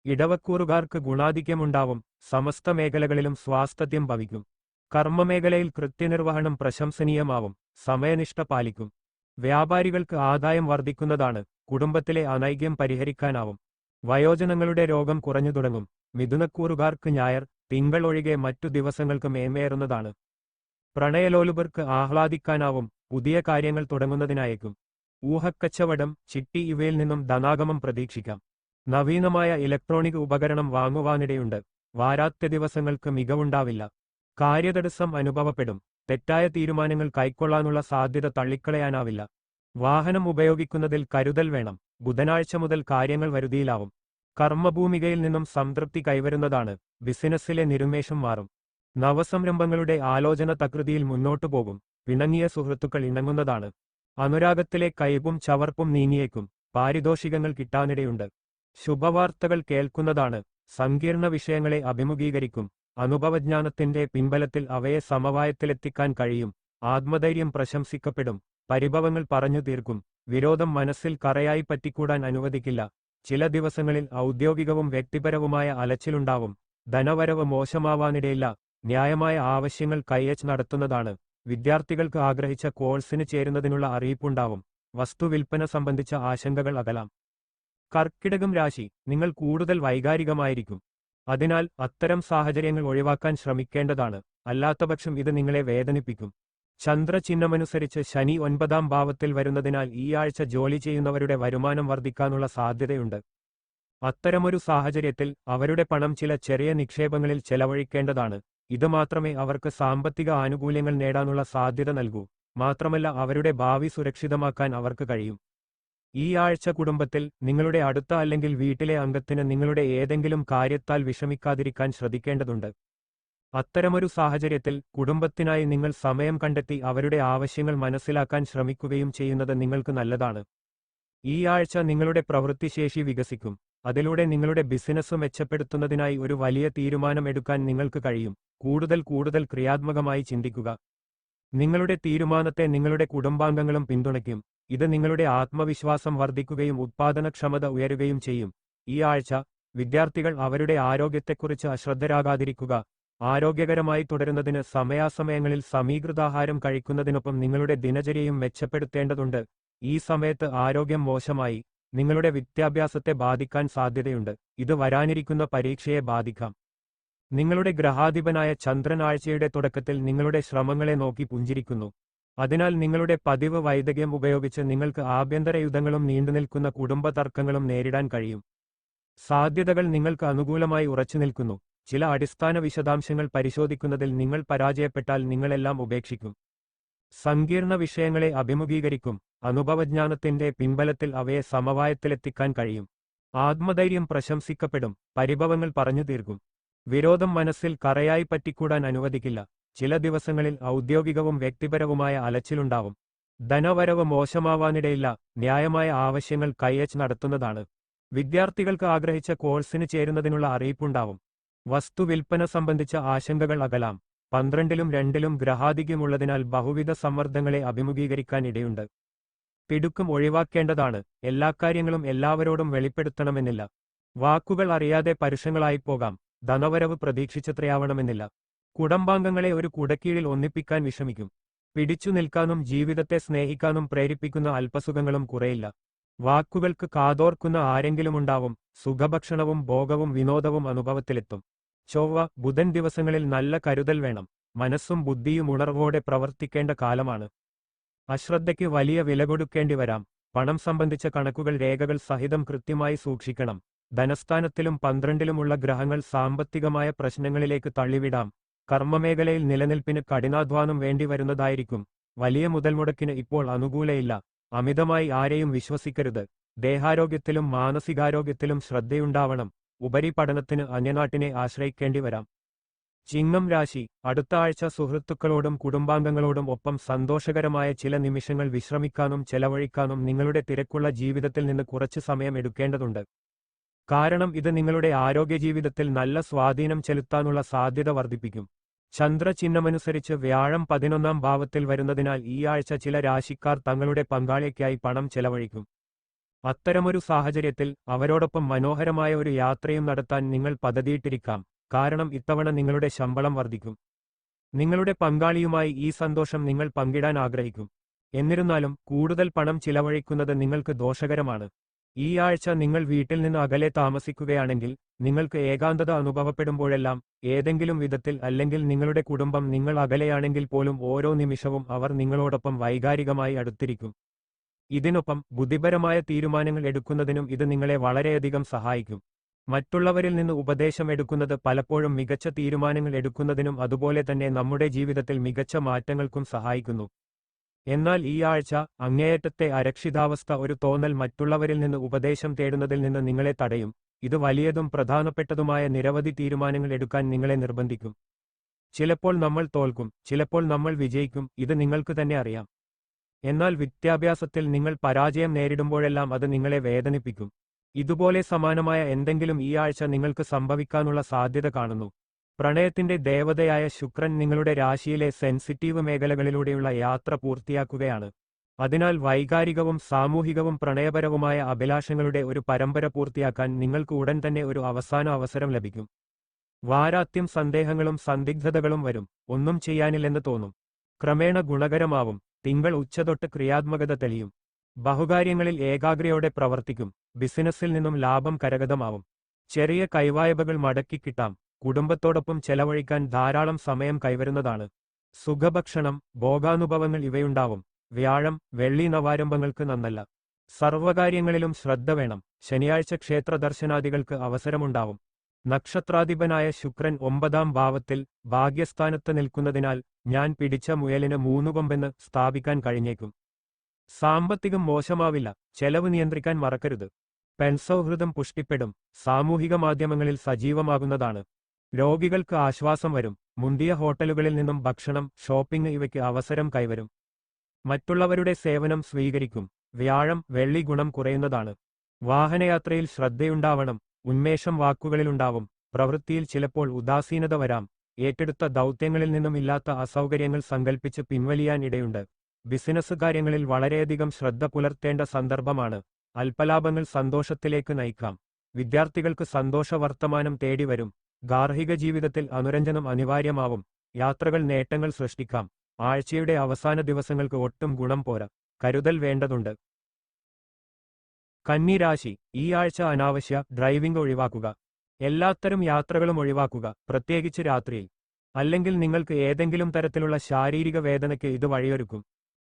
ഇടവക്കൂറുകാർക്ക് ഗുണാധിക്യമുണ്ടാവും. സമസ്ത മേഖലകളിലും സ്വാസ്ഥ്യം ഭവിക്കും. കർമ്മമേഖലയിൽ കൃത്യനിർവഹണം പ്രശംസനീയമാവും. സമയനിഷ്ഠ പാലിക്കും. വ്യാപാരികൾക്ക് ആദായം വർദ്ധിക്കുന്നതാണ്. കുടുംബത്തിലെ അനൈക്യം പരിഹരിക്കാനാവും. വയോജനങ്ങളുടെ രോഗം കുറഞ്ഞു തുടങ്ങും. മിഥുനക്കൂറുകാർക്ക് ഞായർ, തിങ്കൾ ഒഴികെ മറ്റു ദിവസങ്ങൾക്ക് മേന്മയേറുന്നതാണ്. പ്രണയലോലുപർക്ക് ആഹ്ലാദിക്കാനാവും. പുതിയ കാര്യങ്ങൾ തുടങ്ങുന്നതിനായേക്കും. ഊഹക്കച്ചവടം, ചിട്ടി ഇവയിൽ നിന്നും ധനാഗമം പ്രതീക്ഷിക്കാം. നവീനമായ ഇലക്ട്രോണിക് ഉപകരണം വാങ്ങുവാനിടയുണ്ട്. വാരാത്യ ദിവസങ്ങൾക്ക് മികവുണ്ടാവില്ല. കാര്യതടസ്സം അനുഭവപ്പെടും. തെറ്റായ തീരുമാനങ്ങൾ കൈക്കൊള്ളാനുള്ള സാധ്യത തള്ളിക്കളയാനാവില്ല. വാഹനം ഉപയോഗിക്കുന്നതിൽ കരുതൽ വേണം. ബുധനാഴ്ച മുതൽ കാര്യങ്ങൾ വരുതിയിലാവും. കർമ്മഭൂമികയിൽ നിന്നും സംതൃപ്തി കൈവരുന്നതാണ്. ബിസിനസ്സിലെ നിരുന്മേഷം മാറും. നവസംരംഭങ്ങളുടെ ആലോചന തകൃതിയിൽ മുന്നോട്ടു പോകും. പിണങ്ങിയ സുഹൃത്തുക്കൾ ഇണങ്ങുന്നതാണ്. അനുരാഗത്തിലെ കയ്പും ചവർപ്പും നീങ്ങിയേക്കും. പാരിതോഷികങ്ങൾ കിട്ടാനിടയുണ്ട്. ശുഭവാർത്തകൾ കേൾക്കുന്നതാണ്. സങ്കീർണ വിഷയങ്ങളെ അഭിമുഖീകരിക്കും. അനുഭവജ്ഞാനത്തിന്റെ പിൻബലത്തിൽ അവയെ സമവായത്തിലെത്തിക്കാൻ കഴിയും. ആത്മധൈര്യം പ്രശംസിക്കപ്പെടും. പരിഭവങ്ങൾ പറഞ്ഞു തീർക്കും. വിരോധം മനസ്സിൽ കറയായി പറ്റിക്കൂടാൻ അനുവദിക്കില്ല. ചില ദിവസങ്ങളിൽ ഔദ്യോഗികവും വ്യക്തിപരവുമായ അലച്ചിലുണ്ടാവും. ധനവരവ് മോശമാവാനിടയില്ല. ന്യായമായ ആവശ്യങ്ങൾ കൈയച്ച് നടത്തുന്നതാണ്. വിദ്യാർത്ഥികൾക്ക് ആഗ്രഹിച്ച കോഴ്സിന് ചേരുന്നതിനുള്ള അറിയിപ്പുണ്ടാവും. വസ്തുവിൽപ്പന സംബന്ധിച്ച ആശങ്കകൾ അകലാം. കർക്കിടകം രാശി. നിങ്ങൾ കൂടുതൽ വൈകാരികമായിരിക്കും. അതിനാൽ അത്തരം സാഹചര്യങ്ങൾ ഒഴിവാക്കാൻ ശ്രമിക്കേണ്ടതാണ്. അല്ലാത്തപക്ഷം ഇത് നിങ്ങളെ വേദനിപ്പിക്കും. ചന്ദ്രചിഹ്നമനുസരിച്ച് ശനി 9ാം ഭാവത്തിൽ വരുന്നതിനാൽ ഈ ആഴ്ച ജോലി ചെയ്യുന്നവരുടെ വരുമാനം വർദ്ധിക്കാനുള്ള സാധ്യതയുണ്ട്. അത്തരമൊരു സാഹചര്യത്തിൽ അവരുടെ പണം ചില ചെറിയ നിക്ഷേപങ്ങളിൽ ചെലവഴിക്കേണ്ടതാണ്. ഇത് മാത്രമേ അവർക്ക് സാമ്പത്തിക ആനുകൂല്യങ്ങൾ നേടാനുള്ള സാധ്യത നൽകൂ. മാത്രമല്ല അവരുടെ ഭാവി സുരക്ഷിതമാക്കാൻ അവർക്ക് കഴിയും. ഈ ആഴ്ച കുടുംബത്തിൽ നിങ്ങളുടെ അടുത്ത അല്ലെങ്കിൽ വീട്ടിലെ അംഗത്തിന് നിങ്ങളുടെ ഏതെങ്കിലും കാര്യത്താൽ വിഷമിക്കാതിരിക്കാൻ ശ്രദ്ധിക്കേണ്ടതുണ്ട്. അത്തരമൊരു സാഹചര്യത്തിൽ കുടുംബത്തിനായി നിങ്ങൾ സമയം കണ്ടെത്തി അവരുടെ ആവശ്യങ്ങൾ മനസ്സിലാക്കാൻ ശ്രമിക്കുകയും ചെയ്യുന്നത് നിങ്ങൾക്ക് നല്ലതാണ്. ഈ ആഴ്ച നിങ്ങളുടെ പ്രവൃത്തിശേഷി വികസിക്കും. അതിലൂടെ നിങ്ങളുടെ ബിസിനസ് മെച്ചപ്പെടുത്തുന്നതിനായി ഒരു വലിയ തീരുമാനം എടുക്കാൻ നിങ്ങൾക്ക് കഴിയും. കൂടുതൽ ക്രിയാത്മകമായി ചിന്തിക്കുക. നിങ്ങളുടെ തീരുമാനത്തെ നിങ്ങളുടെ കുടുംബാംഗങ്ങളും പിന്തുണയ്ക്കും. ഇത് നിങ്ങളുടെ ആത്മവിശ്വാസം വർദ്ധിക്കുകയും ഉത്പാദനക്ഷമത ഉയരുകയും ചെയ്യും. ഈ ആഴ്ച വിദ്യാർത്ഥികൾ അവരുടെ ആരോഗ്യത്തെക്കുറിച്ച് അശ്രദ്ധരാകാതിരിക്കുക. ആരോഗ്യകരമായി തുടരുന്നതിന് സമയാസമയങ്ങളിൽ സമീകൃതാഹാരം കഴിക്കുന്നതിനൊപ്പം നിങ്ങളുടെ ദിനചര്യയും മെച്ചപ്പെടുത്തേണ്ടതുണ്ട്. ഈ സമയത്ത് ആരോഗ്യം മോശമായി നിങ്ങളുടെ വിദ്യാഭ്യാസത്തെ ബാധിക്കാൻ സാധ്യതയുണ്ട്. ഇത് വരാനിരിക്കുന്ന പരീക്ഷയെ ബാധിക്കാം. നിങ്ങളുടെ ഗ്രഹാധിപനായ ചന്ദ്രൻ ആഴ്ചയുടെ തുടക്കത്തിൽ നിങ്ങളുടെ ശ്രമങ്ങളെ നോക്കി പുഞ്ചിരിക്കുന്നു. അതിനാൽ നിങ്ങളുടെ പതിവ് വൈദഗ്ധ്യം ഉപയോഗിച്ച് നിങ്ങൾക്ക് ആഭ്യന്തര യുദ്ധങ്ങളും നീണ്ടുനിൽക്കുന്ന കുടുംബ തർക്കങ്ങളും നേരിടാൻ കഴിയും. സാധ്യതകൾ നിങ്ങൾക്ക് അനുകൂലമായി ഉറച്ചുനിൽക്കുന്നു. ചില അടിസ്ഥാന വിശദാംശങ്ങൾ പരിശോധിക്കുന്നതിൽ നിങ്ങൾ പരാജയപ്പെട്ടാൽ നിങ്ങളെല്ലാം ഉപേക്ഷിക്കും. സങ്കീർണ വിഷയങ്ങളെ അഭിമുഖീകരിക്കും. അനുഭവജ്ഞാനത്തിന്റെ പിൻബലത്തിൽ അവയെ സമവായത്തിലെത്തിക്കാൻ കഴിയും. ആത്മധൈര്യം പ്രശംസിക്കപ്പെടും. പരിഭവങ്ങൾ പറഞ്ഞു തീർക്കും. വിരോധം മനസ്സിൽ കറയായി പറ്റിക്കൂടാൻ അനുവദിക്കില്ല. ചില ദിവസങ്ങളിൽ ഔദ്യോഗികവും വ്യക്തിപരവുമായ അലച്ചിലുണ്ടാവും. ധനവരവ് മോശമാവാനിടയില്ല. ന്യായമായ ആവശ്യങ്ങൾ കൈയച്ച് നടത്തുന്നതാണ്. വിദ്യാർത്ഥികൾക്ക് ആഗ്രഹിച്ച കോഴ്സിന് ചേരുന്നതിനുള്ള അറിയിപ്പുണ്ടാവും. വസ്തു വിൽപ്പന സംബന്ധിച്ച ആശങ്കകൾ അകലാം. 12-ലും 2-ലും ഗ്രഹാധിക്യമുള്ളതിനാൽ ബഹുവിധ സമ്മർദ്ദങ്ങളെ അഭിമുഖീകരിക്കാൻ ഇടയുണ്ട്. തിടുക്കം ഒഴിവാക്കേണ്ടതാണ്. എല്ലാ കാര്യങ്ങളും എല്ലാവരോടും വെളിപ്പെടുത്തണമെന്നില്ല. വാക്കുകൾ അറിയാതെ പരുഷങ്ങളായിപ്പോകാം. ധനവരവ് പ്രതീക്ഷിച്ചത്രയാവണമെന്നില്ല. കുടുംബാംഗങ്ങളെ ഒരു കുടക്കീഴിൽ ഒന്നിപ്പിക്കാൻ വിഷമിക്കും. പിടിച്ചു നിൽക്കാനും ജീവിതത്തെ സ്നേഹിക്കാനും പ്രേരിപ്പിക്കുന്ന അല്പസുഖങ്ങളും കുറയില്ല. വാക്കുകൾക്ക് കാതോർക്കുന്ന ആരെങ്കിലുമുണ്ടാവും. സുഖഭക്ഷണവും ഭോഗവും വിനോദവും അനുഭവത്തിലെത്തും. ചൊവ്വ, ബുധൻ ദിവസങ്ങളിൽ നല്ല കരുതൽ വേണം. മനസ്സും ബുദ്ധിയും ഉണർവോടെ പ്രവർത്തിക്കേണ്ട കാലമാണ്. അശ്രദ്ധയ്ക്ക് വലിയ വില കൊടുക്കേണ്ടി വരാം. പണം സംബന്ധിച്ച കണക്കുകൾ രേഖകൾ സഹിതം കൃത്യമായി സൂക്ഷിക്കണം. ധനസ്ഥാനത്തിലും 12-ലുമുള്ള ഗ്രഹങ്ങൾ സാമ്പത്തികമായ പ്രശ്നങ്ങളിലേക്ക് തള്ളിവിടാം. കർമ്മമേഖലയിൽ നിലനിൽപ്പിന് കഠിനാധ്വാനം വേണ്ടിവരുന്നതായിരിക്കും. വലിയ മുതൽമുടക്കിന് ഇപ്പോൾ അനുകൂലയില്ല. അമിതമായി ആരെയും വിശ്വസിക്കരുത്. ദേഹാരോഗ്യത്തിലും മാനസികാരോഗ്യത്തിലും ശ്രദ്ധയുണ്ടാവണം. ഉപരിപഠനത്തിന് അന്യനാട്ടിനെ ആശ്രയിക്കേണ്ടി വരാം. ചിങ്ങം രാശി, അടുത്ത ആഴ്ച സുഹൃത്തുക്കളോടും കുടുംബാംഗങ്ങളോടും ഒപ്പം സന്തോഷകരമായ ചില നിമിഷങ്ങൾ വിശ്രമിക്കാനും ചെലവഴിക്കാനും നിങ്ങളുടെ തിരക്കുള്ള ജീവിതത്തിൽ നിന്ന് കുറച്ച് സമയം എടുക്കേണ്ടതുണ്ട്. കാരണം ഇത് നിങ്ങളുടെ ആരോഗ്യജീവിതത്തിൽ നല്ല സ്വാധീനം ചെലുത്താനുള്ള സാധ്യത വർദ്ധിപ്പിക്കും. ചന്ദ്രചിഹ്നമനുസരിച്ച് വ്യാഴം 11-ാം ഭാവത്തിൽ വരുന്നതിനാൽ ഈ ആഴ്ച ചില രാശിക്കാർ തങ്ങളുടെ പങ്കാളിക്കായി പണം ചെലവഴിക്കും. അത്തരമൊരു സാഹചര്യത്തിൽ അവരോടൊപ്പം മനോഹരമായ ഒരു യാത്രയും നടത്താൻ നിങ്ങൾ പദ്ധതിയിട്ടിരിക്കാം. കാരണം ഇത്തവണ നിങ്ങളുടെ ശമ്പളം വർദ്ധിക്കും. നിങ്ങളുടെ പങ്കാളിയുമായി ഈ സന്തോഷം നിങ്ങൾ പങ്കിടാൻ ആഗ്രഹിക്കും. എന്നിരുന്നാലും കൂടുതൽ പണം ചിലവഴിക്കുന്നത് നിങ്ങൾക്ക് ദോഷകരമാണ്. ഈ ആഴ്ച നിങ്ങൾ വീട്ടിൽ നിന്ന് അകലെ താമസിക്കുകയാണെങ്കിൽ നിങ്ങൾക്ക് ഏകാന്തത അനുഭവപ്പെടുമ്പോഴെല്ലാം ഏതെങ്കിലും വിധത്തിൽ അല്ലെങ്കിൽ നിങ്ങളുടെ കുടുംബം നിങ്ങൾ അകലെയാണെങ്കിൽ പോലും ഓരോ നിമിഷവും അവർ നിങ്ങളോടൊപ്പം വൈകാരികമായി അടുത്തിരിക്കും. ഇതിനൊപ്പം ബുദ്ധിപരമായ തീരുമാനങ്ങൾ എടുക്കുന്നതിനും ഇത് നിങ്ങളെ വളരെയധികം സഹായിക്കും. മറ്റുള്ളവരിൽ നിന്ന് ഉപദേശം എടുക്കുന്നത് പലപ്പോഴും മികച്ച തീരുമാനങ്ങൾ എടുക്കുന്നതിനും അതുപോലെ തന്നെ നമ്മുടെ ജീവിതത്തിൽ മികച്ച മാറ്റങ്ങൾക്കും സഹായിക്കുന്നു. എന്നാൽ ഈ ആഴ്ച അങ്ങേയറ്റത്തെ അരക്ഷിതാവസ്ഥ ഒരു തോന്നൽ മറ്റുള്ളവരിൽ നിന്ന് ഉപദേശം തേടുന്നതിൽ നിന്ന് നിങ്ങളെ തടയും. ഇത് വലിയതും പ്രധാനപ്പെട്ടതുമായ നിരവധി തീരുമാനങ്ങൾ എടുക്കാൻ നിങ്ങളെ നിർബന്ധിക്കും. ചിലപ്പോൾ നമ്മൾ തോൽക്കും, ചിലപ്പോൾ നമ്മൾ വിജയിക്കും. ഇത് നിങ്ങൾക്ക് തന്നെ അറിയാം. എന്നാൽ വിദ്യാഭ്യാസത്തിൽ നിങ്ങൾ പരാജയം നേരിടുമ്പോഴെല്ലാം അത് നിങ്ങളെ വേദനിപ്പിക്കും. ഇതുപോലെ സമാനമായ എന്തെങ്കിലും ഈ ആഴ്ച നിങ്ങൾക്ക് സംഭവിക്കാനുള്ള സാധ്യത കാണുന്നു. പ്രണയത്തിന്റെ ദേവതയായ ശുക്രൻ നിങ്ങളുടെ രാശിയിലെ സെൻസിറ്റീവ് മേഖലകളിലൂടെയുള്ള യാത്ര പൂർത്തിയാക്കുകയാണ്. അതിനാൽ വൈകാരികവും സാമൂഹികവും പ്രണയപരവുമായ അഭിലാഷങ്ങളുടെ ഒരു പരമ്പര പൂർത്തിയാക്കാൻ നിങ്ങൾക്ക് ഉടൻ തന്നെ ഒരു അവസാന അവസരം ലഭിക്കും. വാരാത്യം സന്ദേഹങ്ങളും സന്ദിഗ്ധതകളും വരും. ഒന്നും ചെയ്യാനില്ലെന്ന് തോന്നും. ക്രമേണ ഗുണകരമാവും. തിങ്കൾ ഉച്ചതൊട്ട് ക്രിയാത്മകത തെളിയും. ബഹുകാര്യങ്ങളിൽ ഏകാഗ്രയോടെ പ്രവർത്തിക്കും. ബിസിനസ്സിൽ നിന്നും ലാഭം കരഗതമാവും. ചെറിയ കൈവായ്പകൾ മടക്കിക്കിട്ടാം. കുടുംബത്തോടൊപ്പം ചെലവഴിക്കാൻ ധാരാളം സമയം കൈവരുന്നതാണ്. സുഖഭക്ഷണം, ഭോഗാനുഭവങ്ങൾ ഇവയുണ്ടാവും. വ്യാഴം, വെള്ളി നവാരംഭങ്ങൾക്ക് നന്നല്ല. സർവകാര്യങ്ങളിലും ശ്രദ്ധ വേണം. ശനിയാഴ്ച ക്ഷേത്രദർശനാദികൾക്ക് അവസരമുണ്ടാവും. നക്ഷത്രാധിപനായ ശുക്രൻ 9-ാം ഭാവത്തിൽ ഭാഗ്യസ്ഥാനത്ത് നിൽക്കുന്നതിനാൽ ഞാൻ പിടിച്ച മുയലിന് 3 കൊമ്പെന്ന് സ്ഥാപിക്കാൻ കഴിഞ്ഞേക്കും. സാമ്പത്തികം മോശമാവില്ല. ചെലവ് നിയന്ത്രിക്കാൻ മറക്കരുത്. പെൺസൗഹൃദം പുഷ്ടിപ്പെടും. സാമൂഹിക മാധ്യമങ്ങളിൽ സജീവമാകുന്നതാണ്. രോഗികൾക്ക് ആശ്വാസം വരും. മുന്തിയ ഹോട്ടലുകളിൽ നിന്നും ഭക്ഷണം, ഷോപ്പിംഗ് ഇവയ്ക്ക് അവസരം കൈവരും. മറ്റുള്ളവരുടെ സേവനം സ്വീകരിക്കും. വ്യാഴം, വെള്ളി ഗുണം കുറയുന്നതാണ്. വാഹനയാത്രയിൽ ശ്രദ്ധയുണ്ടാവണം. ഉന്മേഷം വാക്കുകളിലുണ്ടാവും. പ്രവൃത്തിയിൽ ചിലപ്പോൾ ഉദാസീനത വരാം. ഏറ്റെടുത്ത ദൗത്യങ്ങളിൽ നിന്നും ഇല്ലാത്ത അസൗകര്യങ്ങൾ സങ്കൽപ്പിച്ച് പിൻവലിയാൻ ഇടയുണ്ട്. ബിസിനസ് കാര്യങ്ങളിൽ വളരെയധികം ശ്രദ്ധ പുലർത്തേണ്ട സന്ദർഭമാണ്. അല്പലാഭങ്ങൾ സന്തോഷത്തിലേക്ക് നയിക്കാം. വിദ്യാർത്ഥികൾക്ക് സന്തോഷ വർത്തമാനം തേടിവരും. ഗാർഹിക ജീവിതത്തിൽ അനുരഞ്ജനം അനിവാര്യമാവും. യാത്രകൾ നേട്ടങ്ങൾ സൃഷ്ടിക്കാം. ആഴ്ചയുടെ അവസാന ദിവസങ്ങൾക്ക് ഒട്ടും ഗുണം പോരാ. കരുതൽ വേണ്ടതുണ്ട്. കന്നി രാശി, ഈ ആഴ്ച അനാവശ്യ ഡ്രൈവിംഗ് ഒഴിവാക്കുക. എല്ലാത്തരം യാത്രകളും ഒഴിവാക്കുക, പ്രത്യേകിച്ച് രാത്രിയിൽ. അല്ലെങ്കിൽ നിങ്ങൾക്ക് ഏതെങ്കിലും തരത്തിലുള്ള ശാരീരിക വേദനയ്ക്ക് ഇത് വഴിയൊരുക്കും.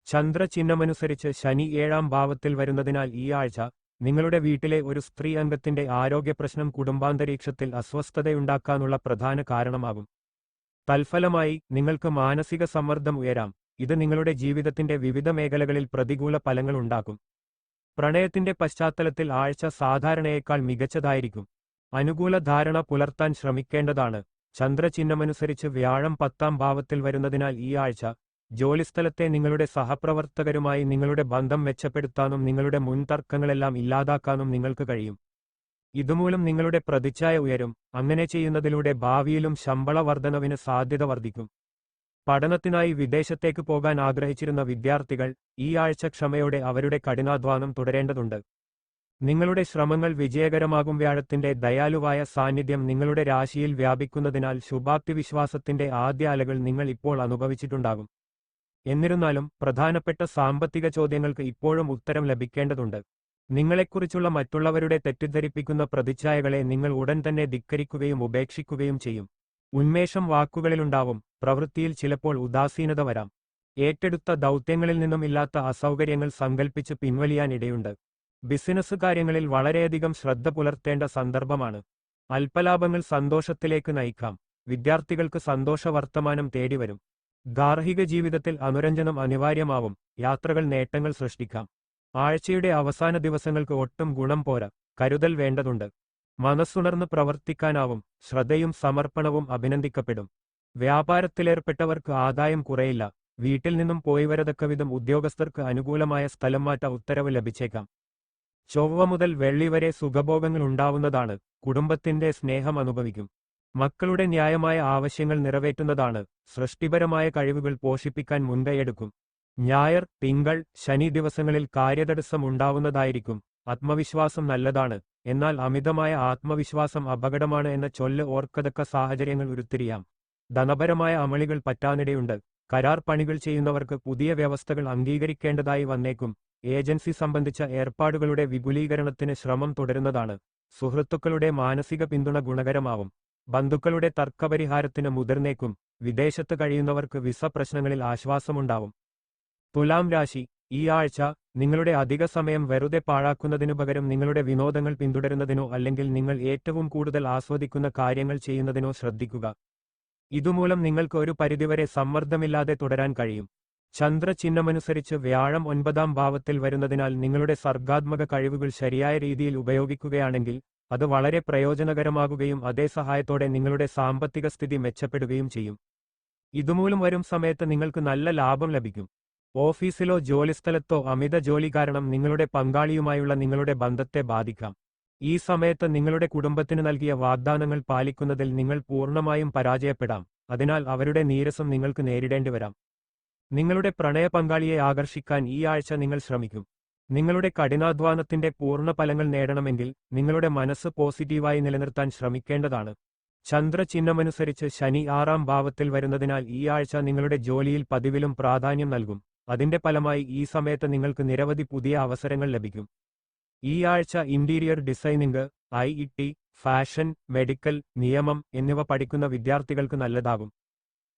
ചന്ദ്രചിഹ്നമനുസരിച്ച് ശനി 7-ാം ഭാവത്തിൽ വരുന്നതിനാൽ ഈ ആഴ്ച നിങ്ങളുടെ വീട്ടിലെ ഒരു സ്ത്രീ അംഗത്തിന്റെ ആരോഗ്യപ്രശ്നം കുടുംബാന്തരീക്ഷത്തിൽ അസ്വസ്ഥതയുണ്ടാക്കാനുള്ള പ്രധാന കാരണമാകും. തൽഫലമായി നിങ്ങൾക്ക് മാനസിക സമ്മർദ്ദം ഉയരാം. ഇത് നിങ്ങളുടെ ജീവിതത്തിന്റെ വിവിധ മേഖലകളിൽ പ്രതികൂല ഫലങ്ങൾ ഉണ്ടാക്കും. പ്രണയത്തിന്റെ പശ്ചാത്തലത്തിൽ ആഴ്ച സാധാരണയേക്കാൾ മികച്ചതായിരിക്കും. അനുകൂല ധാരണ പുലർത്താൻ ശ്രമിക്കേണ്ടതാണ്. ചന്ദ്രചിഹ്നമനുസരിച്ച് വ്യാഴം 10-ാം ഭാവത്തിൽ വരുന്നതിനാൽ ഈ ആഴ്ച ജോലിസ്ഥലത്തെ നിങ്ങളുടെ സഹപ്രവർത്തകരുമായി നിങ്ങളുടെ ബന്ധം മെച്ചപ്പെടുത്താനും നിങ്ങളുടെ മുൻതർക്കങ്ങളെല്ലാം ഇല്ലാതാക്കാനും നിങ്ങൾക്ക് കഴിയും. ഇതുമൂലം നിങ്ങളുടെ പ്രതിച്ഛായ ഉയരും. അങ്ങനെ ചെയ്യുന്നതിലൂടെ ഭാവിയിലും ശമ്പള വർധനവിന് സാധ്യത വർദ്ധിക്കും. പഠനത്തിനായി വിദേശത്തേക്ക് പോകാൻ ആഗ്രഹിച്ചിരുന്ന വിദ്യാർത്ഥികൾ ഈ ആഴ്ച ക്ഷമയോടെ അവരുടെ കഠിനാധ്വാനം തുടരേണ്ടതുണ്ട്. നിങ്ങളുടെ ശ്രമങ്ങൾ വിജയകരമാകും. വ്യാഴത്തിന്റെ ദയാലുവായ സാന്നിധ്യം നിങ്ങളുടെ രാശിയിൽ വ്യാപിക്കുന്നതിനാൽ ശുഭാപ്തിവിശ്വാസത്തിന്റെ ആദ്യ അലകൾ നിങ്ങൾ ഇപ്പോൾ അനുഭവിച്ചിട്ടുണ്ടാകും. എന്നിരുന്നാലും പ്രധാനപ്പെട്ട സാമ്പത്തിക ചോദ്യങ്ങൾക്ക് ഇപ്പോഴും ഉത്തരം ലഭിക്കേണ്ടതുണ്ട്. നിങ്ങളെക്കുറിച്ചുള്ള മറ്റുള്ളവരുടെ തെറ്റിദ്ധരിപ്പിക്കുന്ന പ്രതിച്ഛായകളെ നിങ്ങൾ ഉടൻ തന്നെ ധിക്കരിക്കുകയും ഉപേക്ഷിക്കുകയും ചെയ്യും. ഉന്മേഷം വാക്കുകളിലുണ്ടാവും. പ്രവൃത്തിയിൽ ചിലപ്പോൾ ഉദാസീനത വരാം. ഏറ്റെടുത്ത ദൗത്യങ്ങളിൽ നിന്നും ഇല്ലാത്ത അസൗകര്യങ്ങൾ സങ്കൽപ്പിച്ച് പിൻവലിയാൻ ഇടയുണ്ട്. ബിസിനസ് കാര്യങ്ങളിൽ വളരെയധികം ശ്രദ്ധ പുലർത്തേണ്ട സന്ദർഭമാണ്. അല്പലാഭങ്ങൾ സന്തോഷത്തിലേക്ക് നയിക്കാം. വിദ്യാർത്ഥികൾക്ക് സന്തോഷ വർത്തമാനം തേടിവരും. ഗാർഹിക ജീവിതത്തിൽ അനുരഞ്ജനം അനിവാര്യമാവും. യാത്രകൾ നേട്ടങ്ങൾ സൃഷ്ടിക്കാം. ആഴ്ചയുടെ അവസാന ദിവസങ്ങൾക്ക് ഒട്ടും ഗുണം പോരാ. കരുതൽ വേണ്ടതുണ്ട്. മനസ്സുണർന്ന് പ്രവർത്തിക്കാനാവും. ശ്രദ്ധയും സമർപ്പണവും അഭിനന്ദിക്കപ്പെടും. വ്യാപാരത്തിലേർപ്പെട്ടവർക്ക് ആദായം കുറയില്ല. വീട്ടിൽ നിന്നും പോയിവരതക്കവിധം ഉദ്യോഗസ്ഥർക്ക് അനുകൂലമായ സ്ഥലം മാറ്റ ഉത്തരവ് ലഭിച്ചേക്കാം. ചൊവ്വ മുതൽ വെള്ളി വരെ സുഖഭോഗങ്ങൾ ഉണ്ടാവുന്നതാണ്. കുടുംബത്തിന്റെ സ്നേഹം അനുഭവിക്കും. മക്കളുടെ ന്യായമായ ആവശ്യങ്ങൾ നിറവേറ്റുന്നതാണ്. സൃഷ്ടിപരമായ കഴിവുകൾ പോഷിപ്പിക്കാൻ മുൻകൈയെടുക്കും. ഞായർ, തിങ്കൾ, ശനി ദിവസങ്ങളിൽ കാര്യതടസ്സം ഉണ്ടാവുന്നതായിരിക്കും. ആത്മവിശ്വാസം നല്ലതാണ്. എന്നാൽ അമിതമായ ആത്മവിശ്വാസം അപകടമാണ് എന്ന ചൊല്ല് ഓർക്കതക്ക സാഹചര്യങ്ങൾ ഉരുത്തിരിയാം. ധനപരമായ അമളികൾ പറ്റാനിടയുണ്ട്. കരാർ പണികൾ ചെയ്യുന്നവർക്ക് പുതിയ വ്യവസ്ഥകൾ അംഗീകരിക്കേണ്ടതായി വന്നേക്കും. ഏജൻസി സംബന്ധിച്ച ഏർപ്പാടുകളുടെ വിപുലീകരണത്തിന് ശ്രമം തുടരുന്നതാണ്. സുഹൃത്തുക്കളുടെ മാനസിക പിന്തുണ ഗുണകരമാവും. ബന്ധുക്കളുടെ തർക്കപരിഹാരത്തിന് മുതിർന്നേക്കും. വിദേശത്ത് കഴിയുന്നവർക്ക് വിസ പ്രശ്നങ്ങളിൽ ആശ്വാസമുണ്ടാവും. തുലാം രാശി, ഈ ആഴ്ച നിങ്ങളുടെ അധിക സമയം വെറുതെ പാഴാക്കുന്നതിനു പകരം നിങ്ങളുടെ വിനോദങ്ങൾ പിന്തുടരുന്നതിനോ അല്ലെങ്കിൽ നിങ്ങൾ ഏറ്റവും കൂടുതൽ ആസ്വദിക്കുന്ന കാര്യങ്ങൾ ചെയ്യുന്നതിനോ ശ്രദ്ധിക്കുക. ഇതുമൂലം നിങ്ങൾക്ക് ഒരു പരിധിവരെ സമ്മർദ്ദമില്ലാതെ തുടരാൻ കഴിയും. ചന്ദ്രചിഹ്നമനുസരിച്ച് വ്യാഴം 9-ാം ഭാവത്തിൽ വരുന്നതിനാൽ നിങ്ങളുടെ സർഗാത്മക കഴിവുകൾ ശരിയായ രീതിയിൽ ഉപയോഗിക്കുകയാണെങ്കിൽ അത് വളരെ പ്രയോജനകരമാകുകയും അതേ സഹായത്തോടെ നിങ്ങളുടെ സാമ്പത്തിക സ്ഥിതി മെച്ചപ്പെടുകയും ചെയ്യും. ഇതുമൂലം വരും സമയത്ത് നിങ്ങൾക്ക് നല്ല ലാഭം ലഭിക്കും. ഓഫീസിലോ ജോലിസ്ഥലത്തോ അമിത ജോലി കാരണം നിങ്ങളുടെ പങ്കാളിയുമായുള്ള നിങ്ങളുടെ ബന്ധത്തെ ബാധിക്കാം. ഈ സമയത്ത് നിങ്ങളുടെ കുടുംബത്തിന് നൽകിയ വാഗ്ദാനങ്ങൾ പാലിക്കുന്നതിൽ നിങ്ങൾ പൂർണ്ണമായും പരാജയപ്പെടാം. അതിനാൽ അവരുടെ നീരസം നിങ്ങൾക്ക് നേരിടേണ്ടി വരാം. നിങ്ങളുടെ പ്രണയ പങ്കാളിയെ ആകർഷിക്കാൻ ഈ ആഴ്ച നിങ്ങൾ ശ്രമിക്കും. നിങ്ങളുടെ കഠിനാധ്വാനത്തിന്റെ പൂർണ്ണ ഫലങ്ങൾ നേടണമെങ്കിൽ നിങ്ങളുടെ മനസ്സ് പോസിറ്റീവായി നിലനിർത്താൻ ശ്രമിക്കേണ്ടതാണ്. ചന്ദ്രചിഹ്നമനുസരിച്ച് ശനി 6-ാം ഭാവത്തിൽ വരുന്നതിനാൽ ഈ ആഴ്ച നിങ്ങളുടെ ജോലിയിൽ പതിവിലും പ്രാധാന്യം നൽകും. അതിന്റെ ഫലമായി ഈ സമയത്ത് നിങ്ങൾക്ക് നിരവധി പുതിയ അവസരങ്ങൾ ലഭിക്കും. ഈ ആഴ്ച interior designing, IT, fashion, medical, നിയമം എന്നിവ പഠിക്കുന്ന വിദ്യാർത്ഥികൾക്ക് നല്ലതാകും.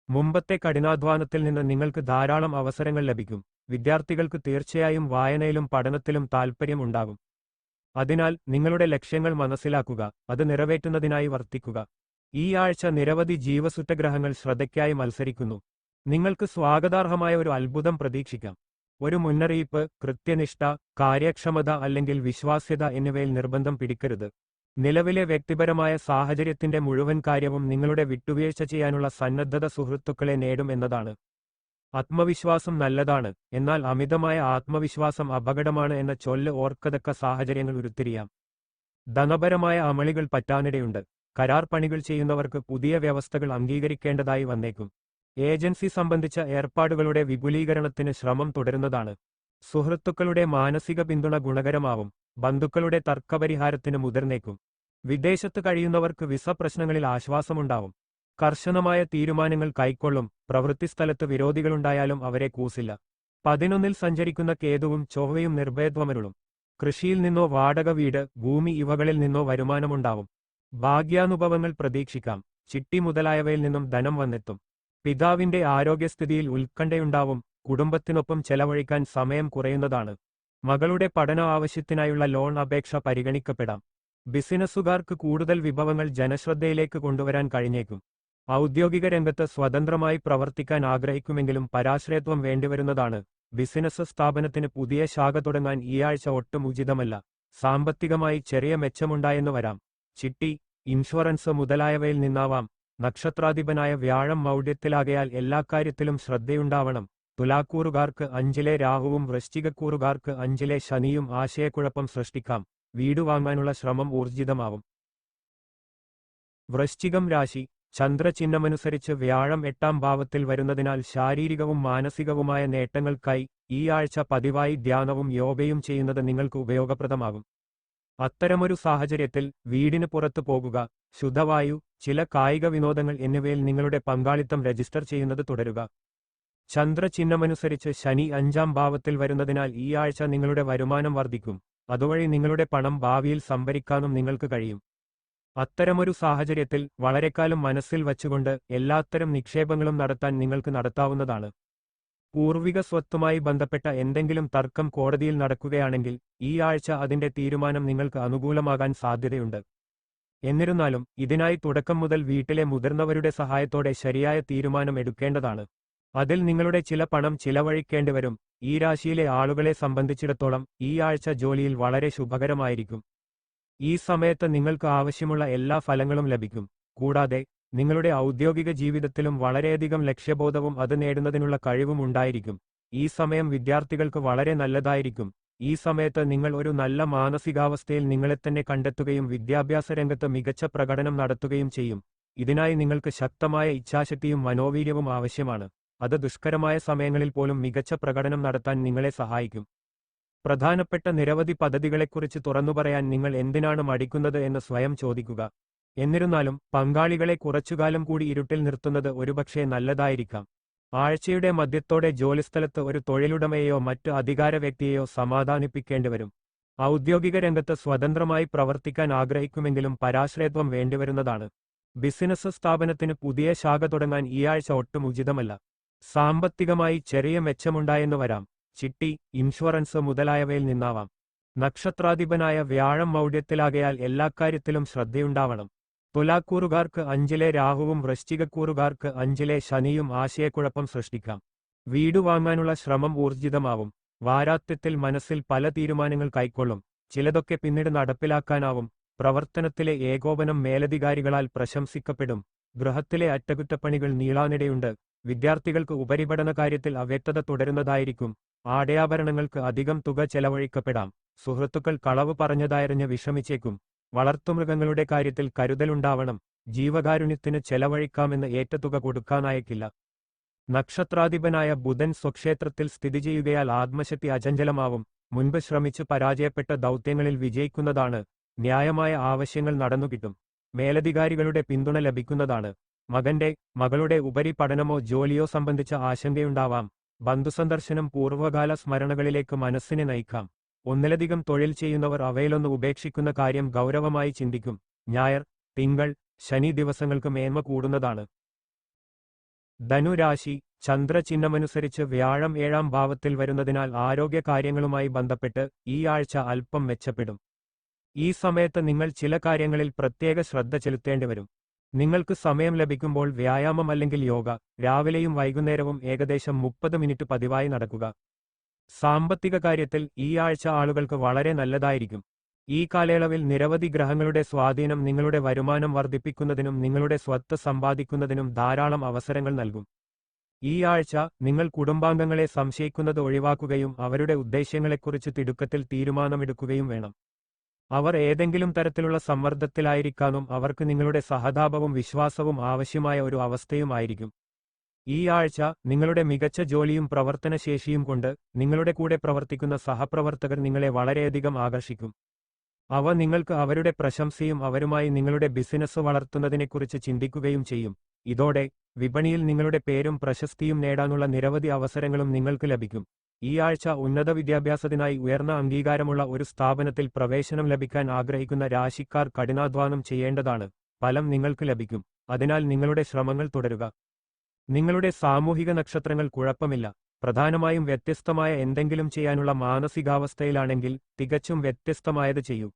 മുമ്പത്തെ കഠിനാധ്വാനത്തിൽ നിന്ന് നിങ്ങൾക്ക് ധാരാളം അവസരങ്ങൾ ലഭിക്കും. വിദ്യാർത്ഥികൾക്ക് തീർച്ചയായും വായനയിലും പഠനത്തിലും താൽപ്പര്യം ഉണ്ടാകും. അതിനാൽ നിങ്ങളുടെ ലക്ഷ്യങ്ങൾ മനസ്സിലാക്കുക, അത് നിറവേറ്റുന്നതിനായി വർത്തിക്കുക. ഈ ആഴ്ച നിരവധി ജീവസുറ്റഗ്രഹങ്ങൾ ശ്രദ്ധയ്ക്കായി മത്സരിക്കുന്നു. നിങ്ങൾക്ക് സ്വാഗതാർഹമായ ഒരു അത്ഭുതം പ്രതീക്ഷിക്കാം. ഒരു മുന്നറിയിപ്പ്, കൃത്യനിഷ്ഠ, കാര്യക്ഷമത അല്ലെങ്കിൽ വിശ്വാസ്യത എന്നിവയിൽ നിർബന്ധം പിടിക്കരുത്. നിലവിലെ വ്യക്തിപരമായ സാഹചര്യത്തിന്റെ മുഴുവൻ കാര്യവും നിങ്ങളുടെ വിട്ടുവീഴ്ച ചെയ്യാനുള്ള സന്നദ്ധത സുഹൃത്തുക്കളെ നേടും എന്നതാണ്. ആത്മവിശ്വാസം നല്ലതാണ്, എന്നാൽ അമിതമായ ആത്മവിശ്വാസം അപകടമാണ് എന്ന ചൊല്ല് ഓർക്കതക്ക സാഹചര്യങ്ങൾ ഉരുത്തിരിയാം. ധനപരമായ അമളികൾ പറ്റാനിടയുണ്ട്. കരാർ പണികൾ ചെയ്യുന്നവർക്ക് പുതിയ വ്യവസ്ഥകൾ അംഗീകരിക്കേണ്ടതായി വന്നേക്കും. ഏജൻസി സംബന്ധിച്ച ഏർപ്പാടുകളുടെ വിപുലീകരണത്തിന് ശ്രമം തുടരുന്നതാണ്. സുഹൃത്തുക്കളുടെ മാനസിക പിന്തുണ ഗുണകരമാവും. ബന്ധുക്കളുടെ തർക്കപരിഹാരത്തിന് മുതിർന്നേക്കും. വിദേശത്ത് കഴിയുന്നവർക്ക് വിസ പ്രശ്നങ്ങളിൽ ആശ്വാസമുണ്ടാവും. കർശനമായ തീരുമാനങ്ങൾ കൈക്കൊള്ളും. പ്രവൃത്തിസ്ഥലത്ത് വിരോധികളുണ്ടായാലും അവരെ കൂസില്ല. 11 സഞ്ചരിക്കുന്ന കേതുവും ചൊവ്വയും നിർഭയത്വമരുളും. കൃഷിയിൽ നിന്നോ വാടക വീട്, ഭൂമി ഇവകളിൽ നിന്നോ വരുമാനമുണ്ടാവും. ഭാഗ്യാനുഭവങ്ങൾ പ്രതീക്ഷിക്കാം. ചിട്ടി മുതലായവയിൽ നിന്നും ധനം വന്നെത്തും. പിതാവിന്റെ ആരോഗ്യസ്ഥിതിയിൽ ഉത്കണ്ഠയുണ്ടാവും. കുടുംബത്തിനൊപ്പം ചെലവഴിക്കാൻ സമയം കുറയുന്നതാണ്. മകളുടെ പഠന ആവശ്യത്തിനായുള്ള ലോൺ അപേക്ഷ പരിഗണിക്കപ്പെടാം. ബിസിനസ്സുകാർക്ക് കൂടുതൽ വിഭവങ്ങൾ ജനശ്രദ്ധയിലേക്ക് കൊണ്ടുവരാൻ കഴിഞ്ഞേക്കും. ഔദ്യോഗിക രംഗത്ത് സ്വതന്ത്രമായി പ്രവർത്തിക്കാൻ ആഗ്രഹിക്കുമെങ്കിലും പരാശ്രയത്വം വേണ്ടിവരുന്നതാണ്. ബിസിനസ് സ്ഥാപനത്തിന് പുതിയ ശാഖ തുടങ്ങാൻ ഈ ആഴ്ച ഒട്ടും ഉചിതമല്ല. സാമ്പത്തികമായി ചെറിയ മെച്ചമുണ്ടായെന്ന് വരാം. ചിട്ടി, ഇൻഷുറൻസ് മുതലായവയിൽ നിന്നാവാം. നക്ഷത്രാധിപനായ വ്യാഴം മൗഢ്യത്തിലാകയാൽ എല്ലാ കാര്യത്തിലും ശ്രദ്ധയുണ്ടാവണം. തുലാക്കൂറുകാർക്ക് 5-ലെ രാഹുവും വൃശ്ചികക്കൂറുകാർക്ക് 5-ലെ ശനിയും ആശയക്കുഴപ്പം സൃഷ്ടിക്കാം. വീട് വാങ്ങാനുള്ള ശ്രമം ഊർജിതമാവും. വൃശ്ചികം രാശി. ചന്ദ്രചിഹ്നമനുസരിച്ച് വ്യാഴം 8-ാം ഭാവത്തിൽ വരുന്നതിനാൽ ശാരീരികവും മാനസികവുമായ നേട്ടങ്ങൾക്കായി ഈ ആഴ്ച പതിവായി ധ്യാനവും യോഗയും ചെയ്യുന്നത് നിങ്ങൾക്ക് ഉപയോഗപ്രദമാകും. അത്തരമൊരു സാഹചര്യത്തിൽ വീടിന് പുറത്തു പോകുക, ശുദ്ധവായു, ചില കായിക വിനോദങ്ങൾ എന്നിവയിൽ നിങ്ങളുടെ പങ്കാളിത്തം രജിസ്റ്റർ ചെയ്യുന്നത് തുടരുക. ചന്ദ്രചിഹ്നമനുസരിച്ച് ശനി 5-ാം ഭാവത്തിൽ വരുന്നതിനാൽ ഈ ആഴ്ച നിങ്ങളുടെ വരുമാനം വർദ്ധിക്കും. അതുവഴി നിങ്ങളുടെ പണം ഭാവിയിൽ സംഭരിക്കാനും നിങ്ങൾക്ക് കഴിയും. അത്തരമൊരു സാഹചര്യത്തിൽ വളരെക്കാലം മനസ്സിൽ വച്ചുകൊണ്ട് എല്ലാത്തരം നിക്ഷേപങ്ങളും നടത്താൻ നിങ്ങൾക്ക് നടത്താവുന്നതാണ്. പൂർവിക സ്വത്തുമായി ബന്ധപ്പെട്ട എന്തെങ്കിലും തർക്കം കോടതിയിൽ നടക്കുകയാണെങ്കിൽ ഈ ആഴ്ച അതിന്റെ തീരുമാനം നിങ്ങൾക്ക് അനുകൂലമാകാൻ സാധ്യതയുണ്ട്. എന്നിരുന്നാലും ഇതിനായി തുടക്കം മുതൽ വീട്ടിലെ മുതിർന്നവരുടെ സഹായത്തോടെ ശരിയായ തീരുമാനം എടുക്കേണ്ടതാണ്. അതിൽ നിങ്ങളുടെ ചില പണം ചിലവഴിക്കേണ്ടിവരും. ഈ രാശിയിലെ ആളുകളെ സംബന്ധിച്ചിടത്തോളം ഈ ആഴ്ച ജോലിയിൽ വളരെ ശുഭകരമായിരിക്കും. ഈ സമയത്ത് നിങ്ങൾക്ക് ആവശ്യമുള്ള എല്ലാ ഫലങ്ങളും ലഭിക്കും. കൂടാതെ നിങ്ങളുടെ ഔദ്യോഗിക ജീവിതത്തിലും വളരെയധികം ലക്ഷ്യബോധവും അത് നേടുന്നതിനുള്ള കഴിവും ഉണ്ടായിരിക്കും. ഈ സമയം വിദ്യാർത്ഥികൾക്ക് വളരെ നല്ലതായിരിക്കും. ഈ സമയത്ത് നിങ്ങൾ ഒരു നല്ല മാനസികാവസ്ഥയിൽ നിങ്ങളെത്തന്നെ കണ്ടെത്തുകയും വിദ്യാഭ്യാസ രംഗത്ത് മികച്ച പ്രകടനം നടത്തുകയും ചെയ്യും. ഇതിനായി നിങ്ങൾക്ക് ശക്തമായ ഇച്ഛാശക്തിയും മനോവീര്യവും ആവശ്യമാണ്. അത് ദുഷ്കരമായ സമയങ്ങളിൽ പോലും മികച്ച പ്രകടനം നടത്താൻ നിങ്ങളെ സഹായിക്കും. പ്രധാനപ്പെട്ട നിരവധി പദ്ധതികളെക്കുറിച്ച് തുറന്നുപറയാൻ നിങ്ങൾ എന്തിനാണ് മടിക്കുന്നത് എന്ന് സ്വയം ചോദിക്കുക. എന്നിരുന്നാലും പങ്കാളികളെ കുറച്ചുകാലം കൂടി ഇരുട്ടിൽ നിർത്തുന്നത് ഒരുപക്ഷേ നല്ലതായിരിക്കാം. ആഴ്ചയുടെ മധ്യത്തോടെ ജോലിസ്ഥലത്ത് ഒരു തൊഴിലുടമയെയോ മറ്റ് അധികാര വ്യക്തിയെയോ സമാധാനിപ്പിക്കേണ്ടിവരും. ഔദ്യോഗിക രംഗത്ത് സ്വതന്ത്രമായി പ്രവർത്തിക്കാൻ ആഗ്രഹിക്കുമെങ്കിലും പരാശ്രയത്വം വേണ്ടിവരുന്നതാണ്. ബിസിനസ് സ്ഥാപനത്തിന് പുതിയ ശാഖ തുടങ്ങാൻ ഈ ആഴ്ച ഒട്ടും ഉചിതമല്ല. സാമ്പത്തികമായി ചെറിയ മെച്ചമുണ്ടായെന്ന് വരാം. ചിട്ടി, ഇൻഷുറൻസ് മുതലായവയിൽ നിന്നാവാം. നക്ഷത്രാധിപനായ വ്യാഴം മൗഢ്യത്തിലാകയാൽ എല്ലാ കാര്യത്തിലും ശ്രദ്ധയുണ്ടാവണം. തുലാക്കൂറുകാർക്ക് 5-ലെ രാഹുവും വൃശ്ചികക്കൂറുകാർക്ക് 5-ലെ ശനിയും ആശയക്കുഴപ്പം സൃഷ്ടിക്കാം. വീട് വാങ്ങാനുള്ള ശ്രമം ഊർജിതമാവും. വാരാന്ത്യത്തിൽ മനസ്സിൽ പല തീരുമാനങ്ങൾ കൈക്കൊള്ളും. ചിലതൊക്കെ പിന്നീട് നടപ്പിലാക്കാനാവും. പ്രവർത്തനത്തിലെ ഏകോപനം മേലധികാരികളാൽ പ്രശംസിക്കപ്പെടും. ഗൃഹത്തിലെ അറ്റകുറ്റപ്പണികൾ നീളാനിടയുണ്ട്. വിദ്യാർത്ഥികൾക്ക് ഉപരിപഠന കാര്യത്തിൽ അവ്യക്തത തുടരുന്നതായിരിക്കും. ആടയാഭരണങ്ങൾക്ക് അധികം തുക ചെലവഴിക്കപ്പെടാം. സുഹൃത്തുക്കൾ കളവ് പറഞ്ഞതായറിഞ്ഞ് വിഷമിച്ചേക്കും. വളർത്തുമൃഗങ്ങളുടെ കാര്യത്തിൽ കരുതലുണ്ടാവണം. ജീവകാരുണ്യത്തിന് ചെലവഴിക്കാമെന്ന് ഏറ്റ തുക കൊടുക്കാനായേക്കില്ല. നക്ഷത്രാധിപനായ ബുധൻ സ്വക്ഷേത്രത്തിൽ സ്ഥിതി ചെയ്യുകയാൽ ആത്മശക്തി അചഞ്ചലമാവും. മുൻപ് ശ്രമിച്ച് പരാജയപ്പെട്ട ദൗത്യങ്ങളിൽ വിജയിക്കുന്നതാണ്. ന്യായമായ ആവശ്യങ്ങൾ നടന്നുകിട്ടും. മേലധികാരികളുടെ പിന്തുണ ലഭിക്കുന്നതാണ്. മകളുടെ ഉപരിപഠനമോ ജോലിയോ സംബന്ധിച്ച ആശങ്കയുണ്ടാവാം. ബന്ധുസന്ദർശനം പൂർവ്വകാല സ്മരണകളിലേക്ക് മനസ്സിനെ നയിക്കാം. ഒന്നിലധികം തൊഴിൽ ചെയ്യുന്നവർ അവയിലൊന്ന് ഉപേക്ഷിക്കുന്ന കാര്യം ഗൗരവമായി ചിന്തിക്കും. ഞായർ, തിങ്കൾ, ശനി ദിവസങ്ങൾക്ക് മേന്മ കൂടുന്നതാണ്. ധനുരാശി. ചന്ദ്രചിഹ്നമനുസരിച്ച് വ്യാഴം 7-ാം ഭാവത്തിൽ വരുന്നതിനാൽ ആരോഗ്യ കാര്യങ്ങളുമായി ബന്ധപ്പെട്ട് ഈ ആഴ്ച അല്പം മെച്ചപ്പെടും. ഈ സമയത്ത് നിങ്ങൾ ചില കാര്യങ്ങളിൽ പ്രത്യേക ശ്രദ്ധ ചെലുത്തേണ്ടിവരും. നിങ്ങൾക്ക് സമയം ലഭിക്കുമ്പോൾ വ്യായാമം അല്ലെങ്കിൽ യോഗ രാവിലെയും വൈകുന്നേരവും ഏകദേശം 30 മിനിറ്റ് പതിവായി നടക്കുക. സാമ്പത്തിക കാര്യത്തിൽ ഈ ആഴ്ച ആളുകൾക്ക് വളരെ നല്ലതായിരിക്കും. ഈ കാലയളവിൽ നിരവധി ഗ്രഹങ്ങളുടെ സ്വാധീനം നിങ്ങളുടെ വരുമാനം വർദ്ധിപ്പിക്കുന്നതിനും നിങ്ങളുടെ സ്വത്ത് സമ്പാദിക്കുന്നതിനും ധാരാളം അവസരങ്ങൾ നൽകും. ഈ ആഴ്ച നിങ്ങൾ കുടുംബാംഗങ്ങളെ സംശയിക്കുന്നത് ഒഴിവാക്കുകയും അവരുടെ ഉദ്ദേശ്യങ്ങളെക്കുറിച്ച് തിടുക്കത്തിൽ തീരുമാനമെടുക്കുകയും വേണം. അവർ ഏതെങ്കിലും തരത്തിലുള്ള സമ്മർദ്ദത്തിലായിരിക്കാനും അവർക്ക് നിങ്ങളുടെ സഹതാപവും വിശ്വാസവും ആവശ്യമായ ഒരു അവസ്ഥയുമായിരിക്കും. ഈ ആഴ്ച നിങ്ങളുടെ മികച്ച ജോലിയും പ്രവർത്തനശേഷിയും കൊണ്ട് നിങ്ങളുടെ കൂടെ പ്രവർത്തിക്കുന്ന സഹപ്രവർത്തകർ നിങ്ങളെ വളരെയധികം ആകർഷിക്കും. അവ നിങ്ങൾക്ക് അവരുടെ പ്രശംസയും അവരുമായി നിങ്ങളുടെ ബിസിനസ് വളർത്തുന്നതിനെക്കുറിച്ച് ചിന്തിക്കുകയും ചെയ്യും. ഇതോടെ വിപണിയിൽ നിങ്ങളുടെ പേരും പ്രശസ്തിയും നേടാനുള്ള നിരവധി അവസരങ്ങളും നിങ്ങൾക്ക് ലഭിക്കും. ഈ ആഴ്ച ഉന്നത വിദ്യാഭ്യാസത്തിനായി ഉയർന്ന അംഗീകാരമുള്ള ഒരു സ്ഥാപനത്തിൽ പ്രവേശനം ലഭിക്കാൻ ആഗ്രഹിക്കുന്ന രാശിക്കാർ കഠിനാധ്വാനം ചെയ്യേണ്ടതാണ്. ഫലം നിങ്ങൾക്ക് ലഭിക്കും. അതിനാൽ നിങ്ങളുടെ ശ്രമങ്ങൾ തുടരുക. നിങ്ങളുടെ സാമൂഹിക നക്ഷത്രങ്ങൾ കുഴപ്പമില്ല. പ്രധാനമായും വ്യത്യസ്തമായ എന്തെങ്കിലും ചെയ്യാനുള്ള മാനസികാവസ്ഥയിലാണെങ്കിൽ തികച്ചും വ്യത്യസ്തമായത് ചെയ്യൂ.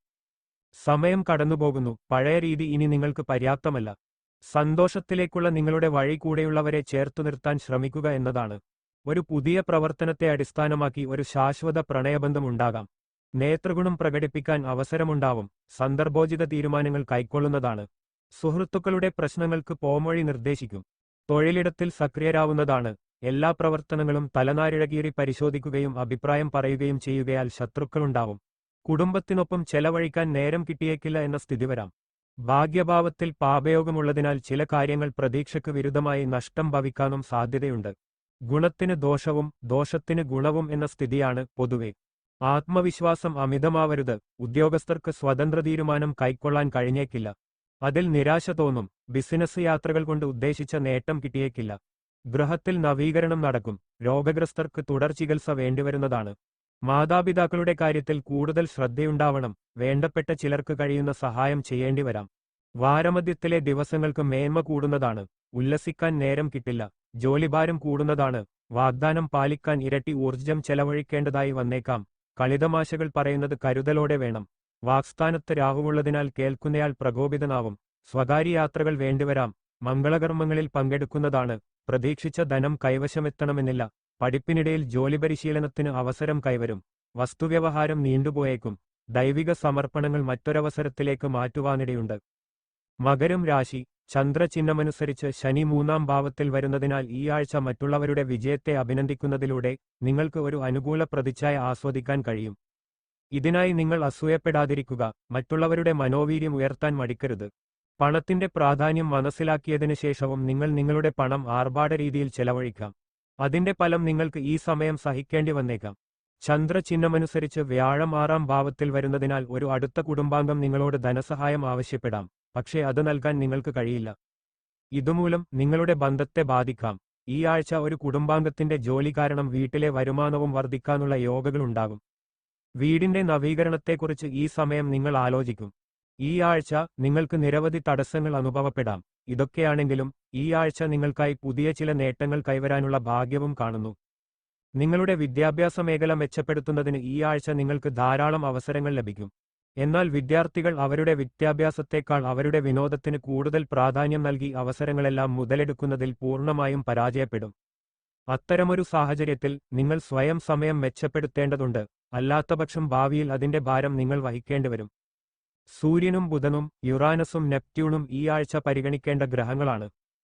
സമയം കടന്നുപോകുന്നു. പഴയ രീതി ഇനി നിങ്ങൾക്ക് പര്യാപ്തമല്ല. സന്തോഷത്തിലേക്കുള്ള നിങ്ങളുടെ വഴി കൂടെയുള്ളവരെ ചേർത്തു നിർത്താൻ ശ്രമിക്കുക എന്നതാണ്. ഒരു പുതിയ പ്രവർത്തനത്തെ അടിസ്ഥാനമാക്കി ഒരു ശാശ്വത പ്രണയബന്ധം ഉണ്ടാകാം. നേതൃഗുണം പ്രകടിപ്പിക്കാൻ അവസരമുണ്ടാവും. സന്ദർഭോചിത തീരുമാനങ്ങൾ കൈക്കൊള്ളുന്നതാണ്. സുഹൃത്തുക്കളുടെ പ്രശ്നങ്ങൾക്ക് പോംവഴി നിർദ്ദേശിക്കും. തൊഴിലിടത്തിൽ സക്രിയരാവുന്നതാണ്. എല്ലാ പ്രവർത്തനങ്ങളും തലനാരിഴകീറി പരിശോധിക്കുകയും അഭിപ്രായം പറയുകയും ചെയ്യുകയാൽ ശത്രുക്കളുണ്ടാവും. കുടുംബത്തിനൊപ്പം ചെലവഴിക്കാൻ നേരം കിട്ടിയേക്കില്ല എന്ന സ്ഥിതി വരാം. ഭാഗ്യഭാവത്തിൽ പാപയോഗമുള്ളതിനാൽ ചില കാര്യങ്ങൾ പ്രതീക്ഷയ്ക്ക് വിരുദ്ധമായി നഷ്ടം ഭവിക്കാനും സാധ്യതയുണ്ട്. ഗുണത്തിന് ദോഷവും ദോഷത്തിന് ഗുണവും എന്ന സ്ഥിതിയാണ് പൊതുവെ. ആത്മവിശ്വാസം അമിതമാവരുത്. ഉദ്യോഗസ്ഥർക്ക് സ്വതന്ത്ര തീരുമാനം കൈക്കൊള്ളാൻ കഴിഞ്ഞേക്കില്ല. അതിൽ നിരാശ തോന്നും. ബിസിനസ് യാത്രകൾ കൊണ്ട് ഉദ്ദേശിച്ച നേട്ടം കിട്ടിയേക്കില്ല. ഗൃഹത്തിൽ നവീകരണം നടക്കും. രോഗഗ്രസ്തർക്ക് തുടർ ചികിത്സ വേണ്ടിവരുന്നതാണ്. മാതാപിതാക്കളുടെ കാര്യത്തിൽ കൂടുതൽ ശ്രദ്ധയുണ്ടാവണം. വേണ്ടപ്പെട്ട ചിലർക്ക് കഴിയുന്ന സഹായം ചെയ്യേണ്ടിവരാം. വാരമധ്യത്തിലെ ദിവസങ്ങൾക്ക് മേന്മ കൂടുന്നതാണ്. ഉല്ലസിക്കാൻ നേരം കിട്ടില്ല. ജോലിഭാരം കൂടുന്നതാണ്. വാഗ്ദാനം പാലിക്കാൻ ഇരട്ടി ഊർജ്ജം ചെലവഴിക്കേണ്ടതായി വന്നേക്കാം. കളിതമാശകൾ പറയുന്നത് കരുതലോടെ വേണം. വാക്സ്ഥാനത്ത് രാഹുവുള്ളതിനാൽ കേൾക്കുന്നയാൾ പ്രകോപിതനാവും. സ്വകാര്യ യാത്രകൾ വേണ്ടിവരാം. മംഗളകർമ്മങ്ങളിൽ പങ്കെടുക്കുന്നതാണ്. പ്രതീക്ഷിച്ച ധനം കൈവശമെത്തണമെന്നില്ല. പഠിപ്പിനിടയിൽ ജോലി പരിശീലനത്തിന് അവസരം കൈവരും. വസ്തുവ്യവഹാരം നീണ്ടുപോയേക്കും. ദൈവിക സമർപ്പണങ്ങൾ മറ്റൊരവസരത്തിലേക്ക് മാറ്റുവാനിടയുണ്ട്. മകരം രാശി. ചന്ദ്രചിഹ്നമനുസരിച്ച് ശനി 3-ാം ഭാവത്തിൽ വരുന്നതിനാൽ ഈ ആഴ്ച മറ്റുള്ളവരുടെ വിജയത്തെ അഭിനന്ദിക്കുന്നതിലൂടെ നിങ്ങൾക്ക് ഒരു അനുകൂല പ്രതിച്ഛായ ആസ്വദിക്കാൻ കഴിയും. ഇതിനായി നിങ്ങൾ അസൂയപ്പെടാതിരിക്കുക. മറ്റുള്ളവരുടെ മനോവീര്യം ഉയർത്താൻ മടിക്കരുത്. പണത്തിന്റെ പ്രാധാന്യം മനസ്സിലാക്കിയതിനു ശേഷവും നിങ്ങൾ നിങ്ങളുടെ പണം ആർഭാട രീതിയിൽ ചെലവഴിക്കാം. അതിന്റെ ഫലം നിങ്ങൾക്ക് ഈ സമയം സഹിക്കേണ്ടി വന്നേക്കാം. ചന്ദ്രചിഹ്നമനുസരിച്ച് വ്യാഴം 6-ാം ഭാവത്തിൽ വരുന്നതിനാൽ ഒരു അടുത്ത കുടുംബാംഗം നിങ്ങളോട് ധനസഹായം ആവശ്യപ്പെടാം. പക്ഷേ അത് നൽകാൻ നിങ്ങൾക്ക് കഴിയില്ല. ഇതുമൂലം നിങ്ങളുടെ ബന്ധത്തെ ബാധിക്കാം. ഈ ആഴ്ച ഒരു കുടുംബാംഗത്തിന്റെ ജോലി കാരണം വീട്ടിലെ വരുമാനവും വർദ്ധിക്കാനുള്ള യോഗങ്ങളുണ്ടാകും. വീടിന്റെ നവീകരണത്തെക്കുറിച്ച് ഈ സമയം നിങ്ങൾ ആലോചിക്കും. ഈ ആഴ്ച നിങ്ങൾക്ക് നിരവധി തടസ്സങ്ങൾ അനുഭവപ്പെടാം. ഇതൊക്കെയാണെങ്കിലും ഈ ആഴ്ച നിങ്ങൾക്കായി പുതിയ ചില നേട്ടങ്ങൾ കൈവരാനുള്ള ഭാഗ്യവും കാണുന്നു. നിങ്ങളുടെ വിദ്യാഭ്യാസ മേഖല മെച്ചപ്പെടുത്തുന്നതിന് ഈ ആഴ്ച നിങ്ങൾക്ക് ധാരാളം അവസരങ്ങൾ ലഭിക്കും. എന്നാൽ വിദ്യാർത്ഥികൾ അവരുടെ വിദ്യാഭ്യാസത്തേക്കാൾ അവരുടെ വിനോദത്തിന് കൂടുതൽ പ്രാധാന്യം നൽകി അവസരങ്ങളെല്ലാം മുതലെടുക്കുന്നതിൽ പൂർണ്ണമായും പരാജയപ്പെടും. അത്തരമൊരു സാഹചര്യത്തിൽ നിങ്ങൾ സ്വയം സമയം മെച്ചപ്പെടുത്തേണ്ടതുണ്ട്. അല്ലാത്തപക്ഷം ഭാവിയിൽ അതിന്റെ ഭാരം നിങ്ങൾ വഹിക്കേണ്ടിവരും. സൂര്യനും ബുധനും യുറാനസും നെപ്റ്റ്യൂണും ഈ ആഴ്ച പരിഗണിക്കേണ്ട ഗ്രഹങ്ങളാണ്.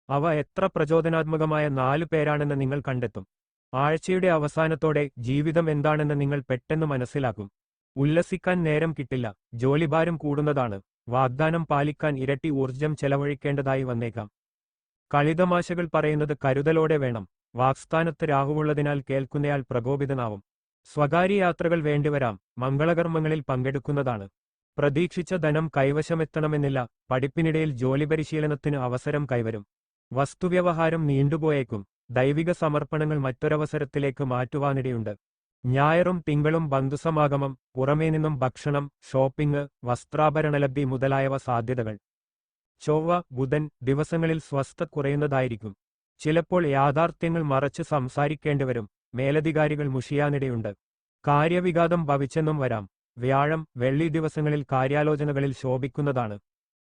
അവ എത്ര പ്രചോദനാത്മകമായ 4 പേരാണെന്ന് നിങ്ങൾ കണ്ടെത്തും. ആഴ്ചയുടെ അവസാനത്തോടെ ജീവിതം എന്താണെന്ന് നിങ്ങൾ പെട്ടെന്ന് മനസ്സിലാക്കും. ഉല്ലസിക്കാൻ നേരം കിട്ടില്ല. ജോലിഭാരം കൂടുന്നതാണ്. വാഗ്ദാനം പാലിക്കാൻ ഇരട്ടി ഊർജ്ജം ചെലവഴിക്കേണ്ടതായി വന്നേക്കാം. കളിതമാശകൾ പറയുന്നത് കരുതലോടെ വേണം. വാക്സ്ഥാനത്ത് രാഹുവുള്ളതിനാൽ കേൾക്കുന്നയാൾ പ്രകോപിതനാവും. സ്വകാര്യ യാത്രകൾ വേണ്ടിവരാം. മംഗളകർമ്മങ്ങളിൽ പങ്കെടുക്കുന്നതാണ്. പ്രതീക്ഷിച്ച ധനം കൈവശമെത്തണമെന്നില്ല. പഠിപ്പിനിടയിൽ ജോലി പരിശീലനത്തിന് അവസരം കൈവരും. വസ്തുവ്യവഹാരം നീണ്ടുപോയേക്കും. ദൈവിക സമർപ്പണങ്ങൾ മറ്റൊരവസരത്തിലേക്ക് മാറ്റുവാനിടയുണ്ട്. ഞായറും തിങ്കളും ബന്ധുസമാഗമം, പുറമേ നിന്നും ഭക്ഷണം, ഷോപ്പിംഗ്, വസ്ത്രാഭരണലബ്ധി മുതലായവ സാധ്യതകൾ. ചൊവ്വ ബുധൻ ദിവസങ്ങളിൽ സ്വസ്ഥത കുറയുന്നതായിരിക്കും. ചിലപ്പോൾ യാഥാർത്ഥ്യങ്ങൾ മറച്ച് സംസാരിക്കേണ്ടിവരും. മേലധികാരികൾ മുഷിയാനിടയുണ്ട്. കാര്യവിഘാതം ഭവിച്ചെന്നും വരാം. വ്യാഴം വെള്ളി ദിവസങ്ങളിൽ കാര്യാലോചനകളിൽ ശോഭിക്കുന്നതാണ്.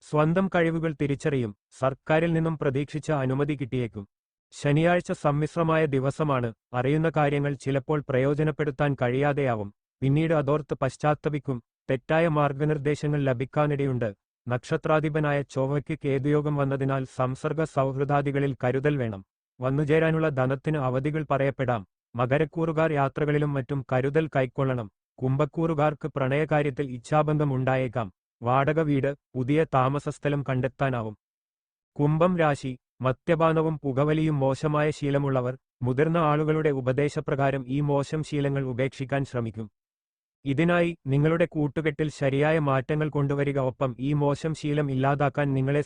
സ്വന്തം കഴിവുകൾ തിരിച്ചറിയും. സർക്കാരിൽ നിന്നും പ്രതീക്ഷിച്ച അനുമതി കിട്ടിയേക്കും. ശനിയാഴ്ച സമ്മിശ്രമായ ദിവസമാണ്. അറിയുന്ന കാര്യങ്ങൾ ചിലപ്പോൾ പ്രയോജനപ്പെടുത്താൻ കഴിയാതെയാവും. പിന്നീട് അതോർത്ത് പശ്ചാത്തപിക്കും. തെറ്റായ മാർഗനിർദ്ദേശങ്ങൾ ലഭിക്കാനിടയുണ്ട്. നക്ഷത്രാധിപനായ ചൊവ്വയ്ക്ക് കേതുയോഗം വന്നതിനാൽ സംസർഗ സൗഹൃദാദികളിൽ കരുതൽ വേണം. വന്നുചേരാനുള്ള ധനത്തിന് അവധികൾ പറയപ്പെടാം. മകരക്കൂറുകാർ യാത്രകളിലും മറ്റും കരുതൽ കൈക്കൊള്ളണം. കുംഭക്കൂറുകാർക്ക് പ്രണയകാര്യത്തിൽ ഇച്ഛാബന്ധം ഉണ്ടായേക്കാം. വാടക വീട്, പുതിയ താമസസ്ഥലം കണ്ടെത്താനാവും. കുംഭം രാശി. മദ്യപാനവും പുകവലിയും മോശമായ ശീലമുള്ളവർ മുതിർന്ന ആളുകളുടെ ഉപദേശപ്രകാരം ഈ മോശം ശീലങ്ങൾ ഉപേക്ഷിക്കാൻ ശ്രമിക്കും. ഇതിനായി നിങ്ങളുടെ കൂട്ടുകെട്ടിൽ ശരിയായ മാറ്റങ്ങൾ കൊണ്ടുവരിക, ഒപ്പം ഈ മോശം ശീലം ഇല്ലാതാക്കാൻ നിങ്ങളെ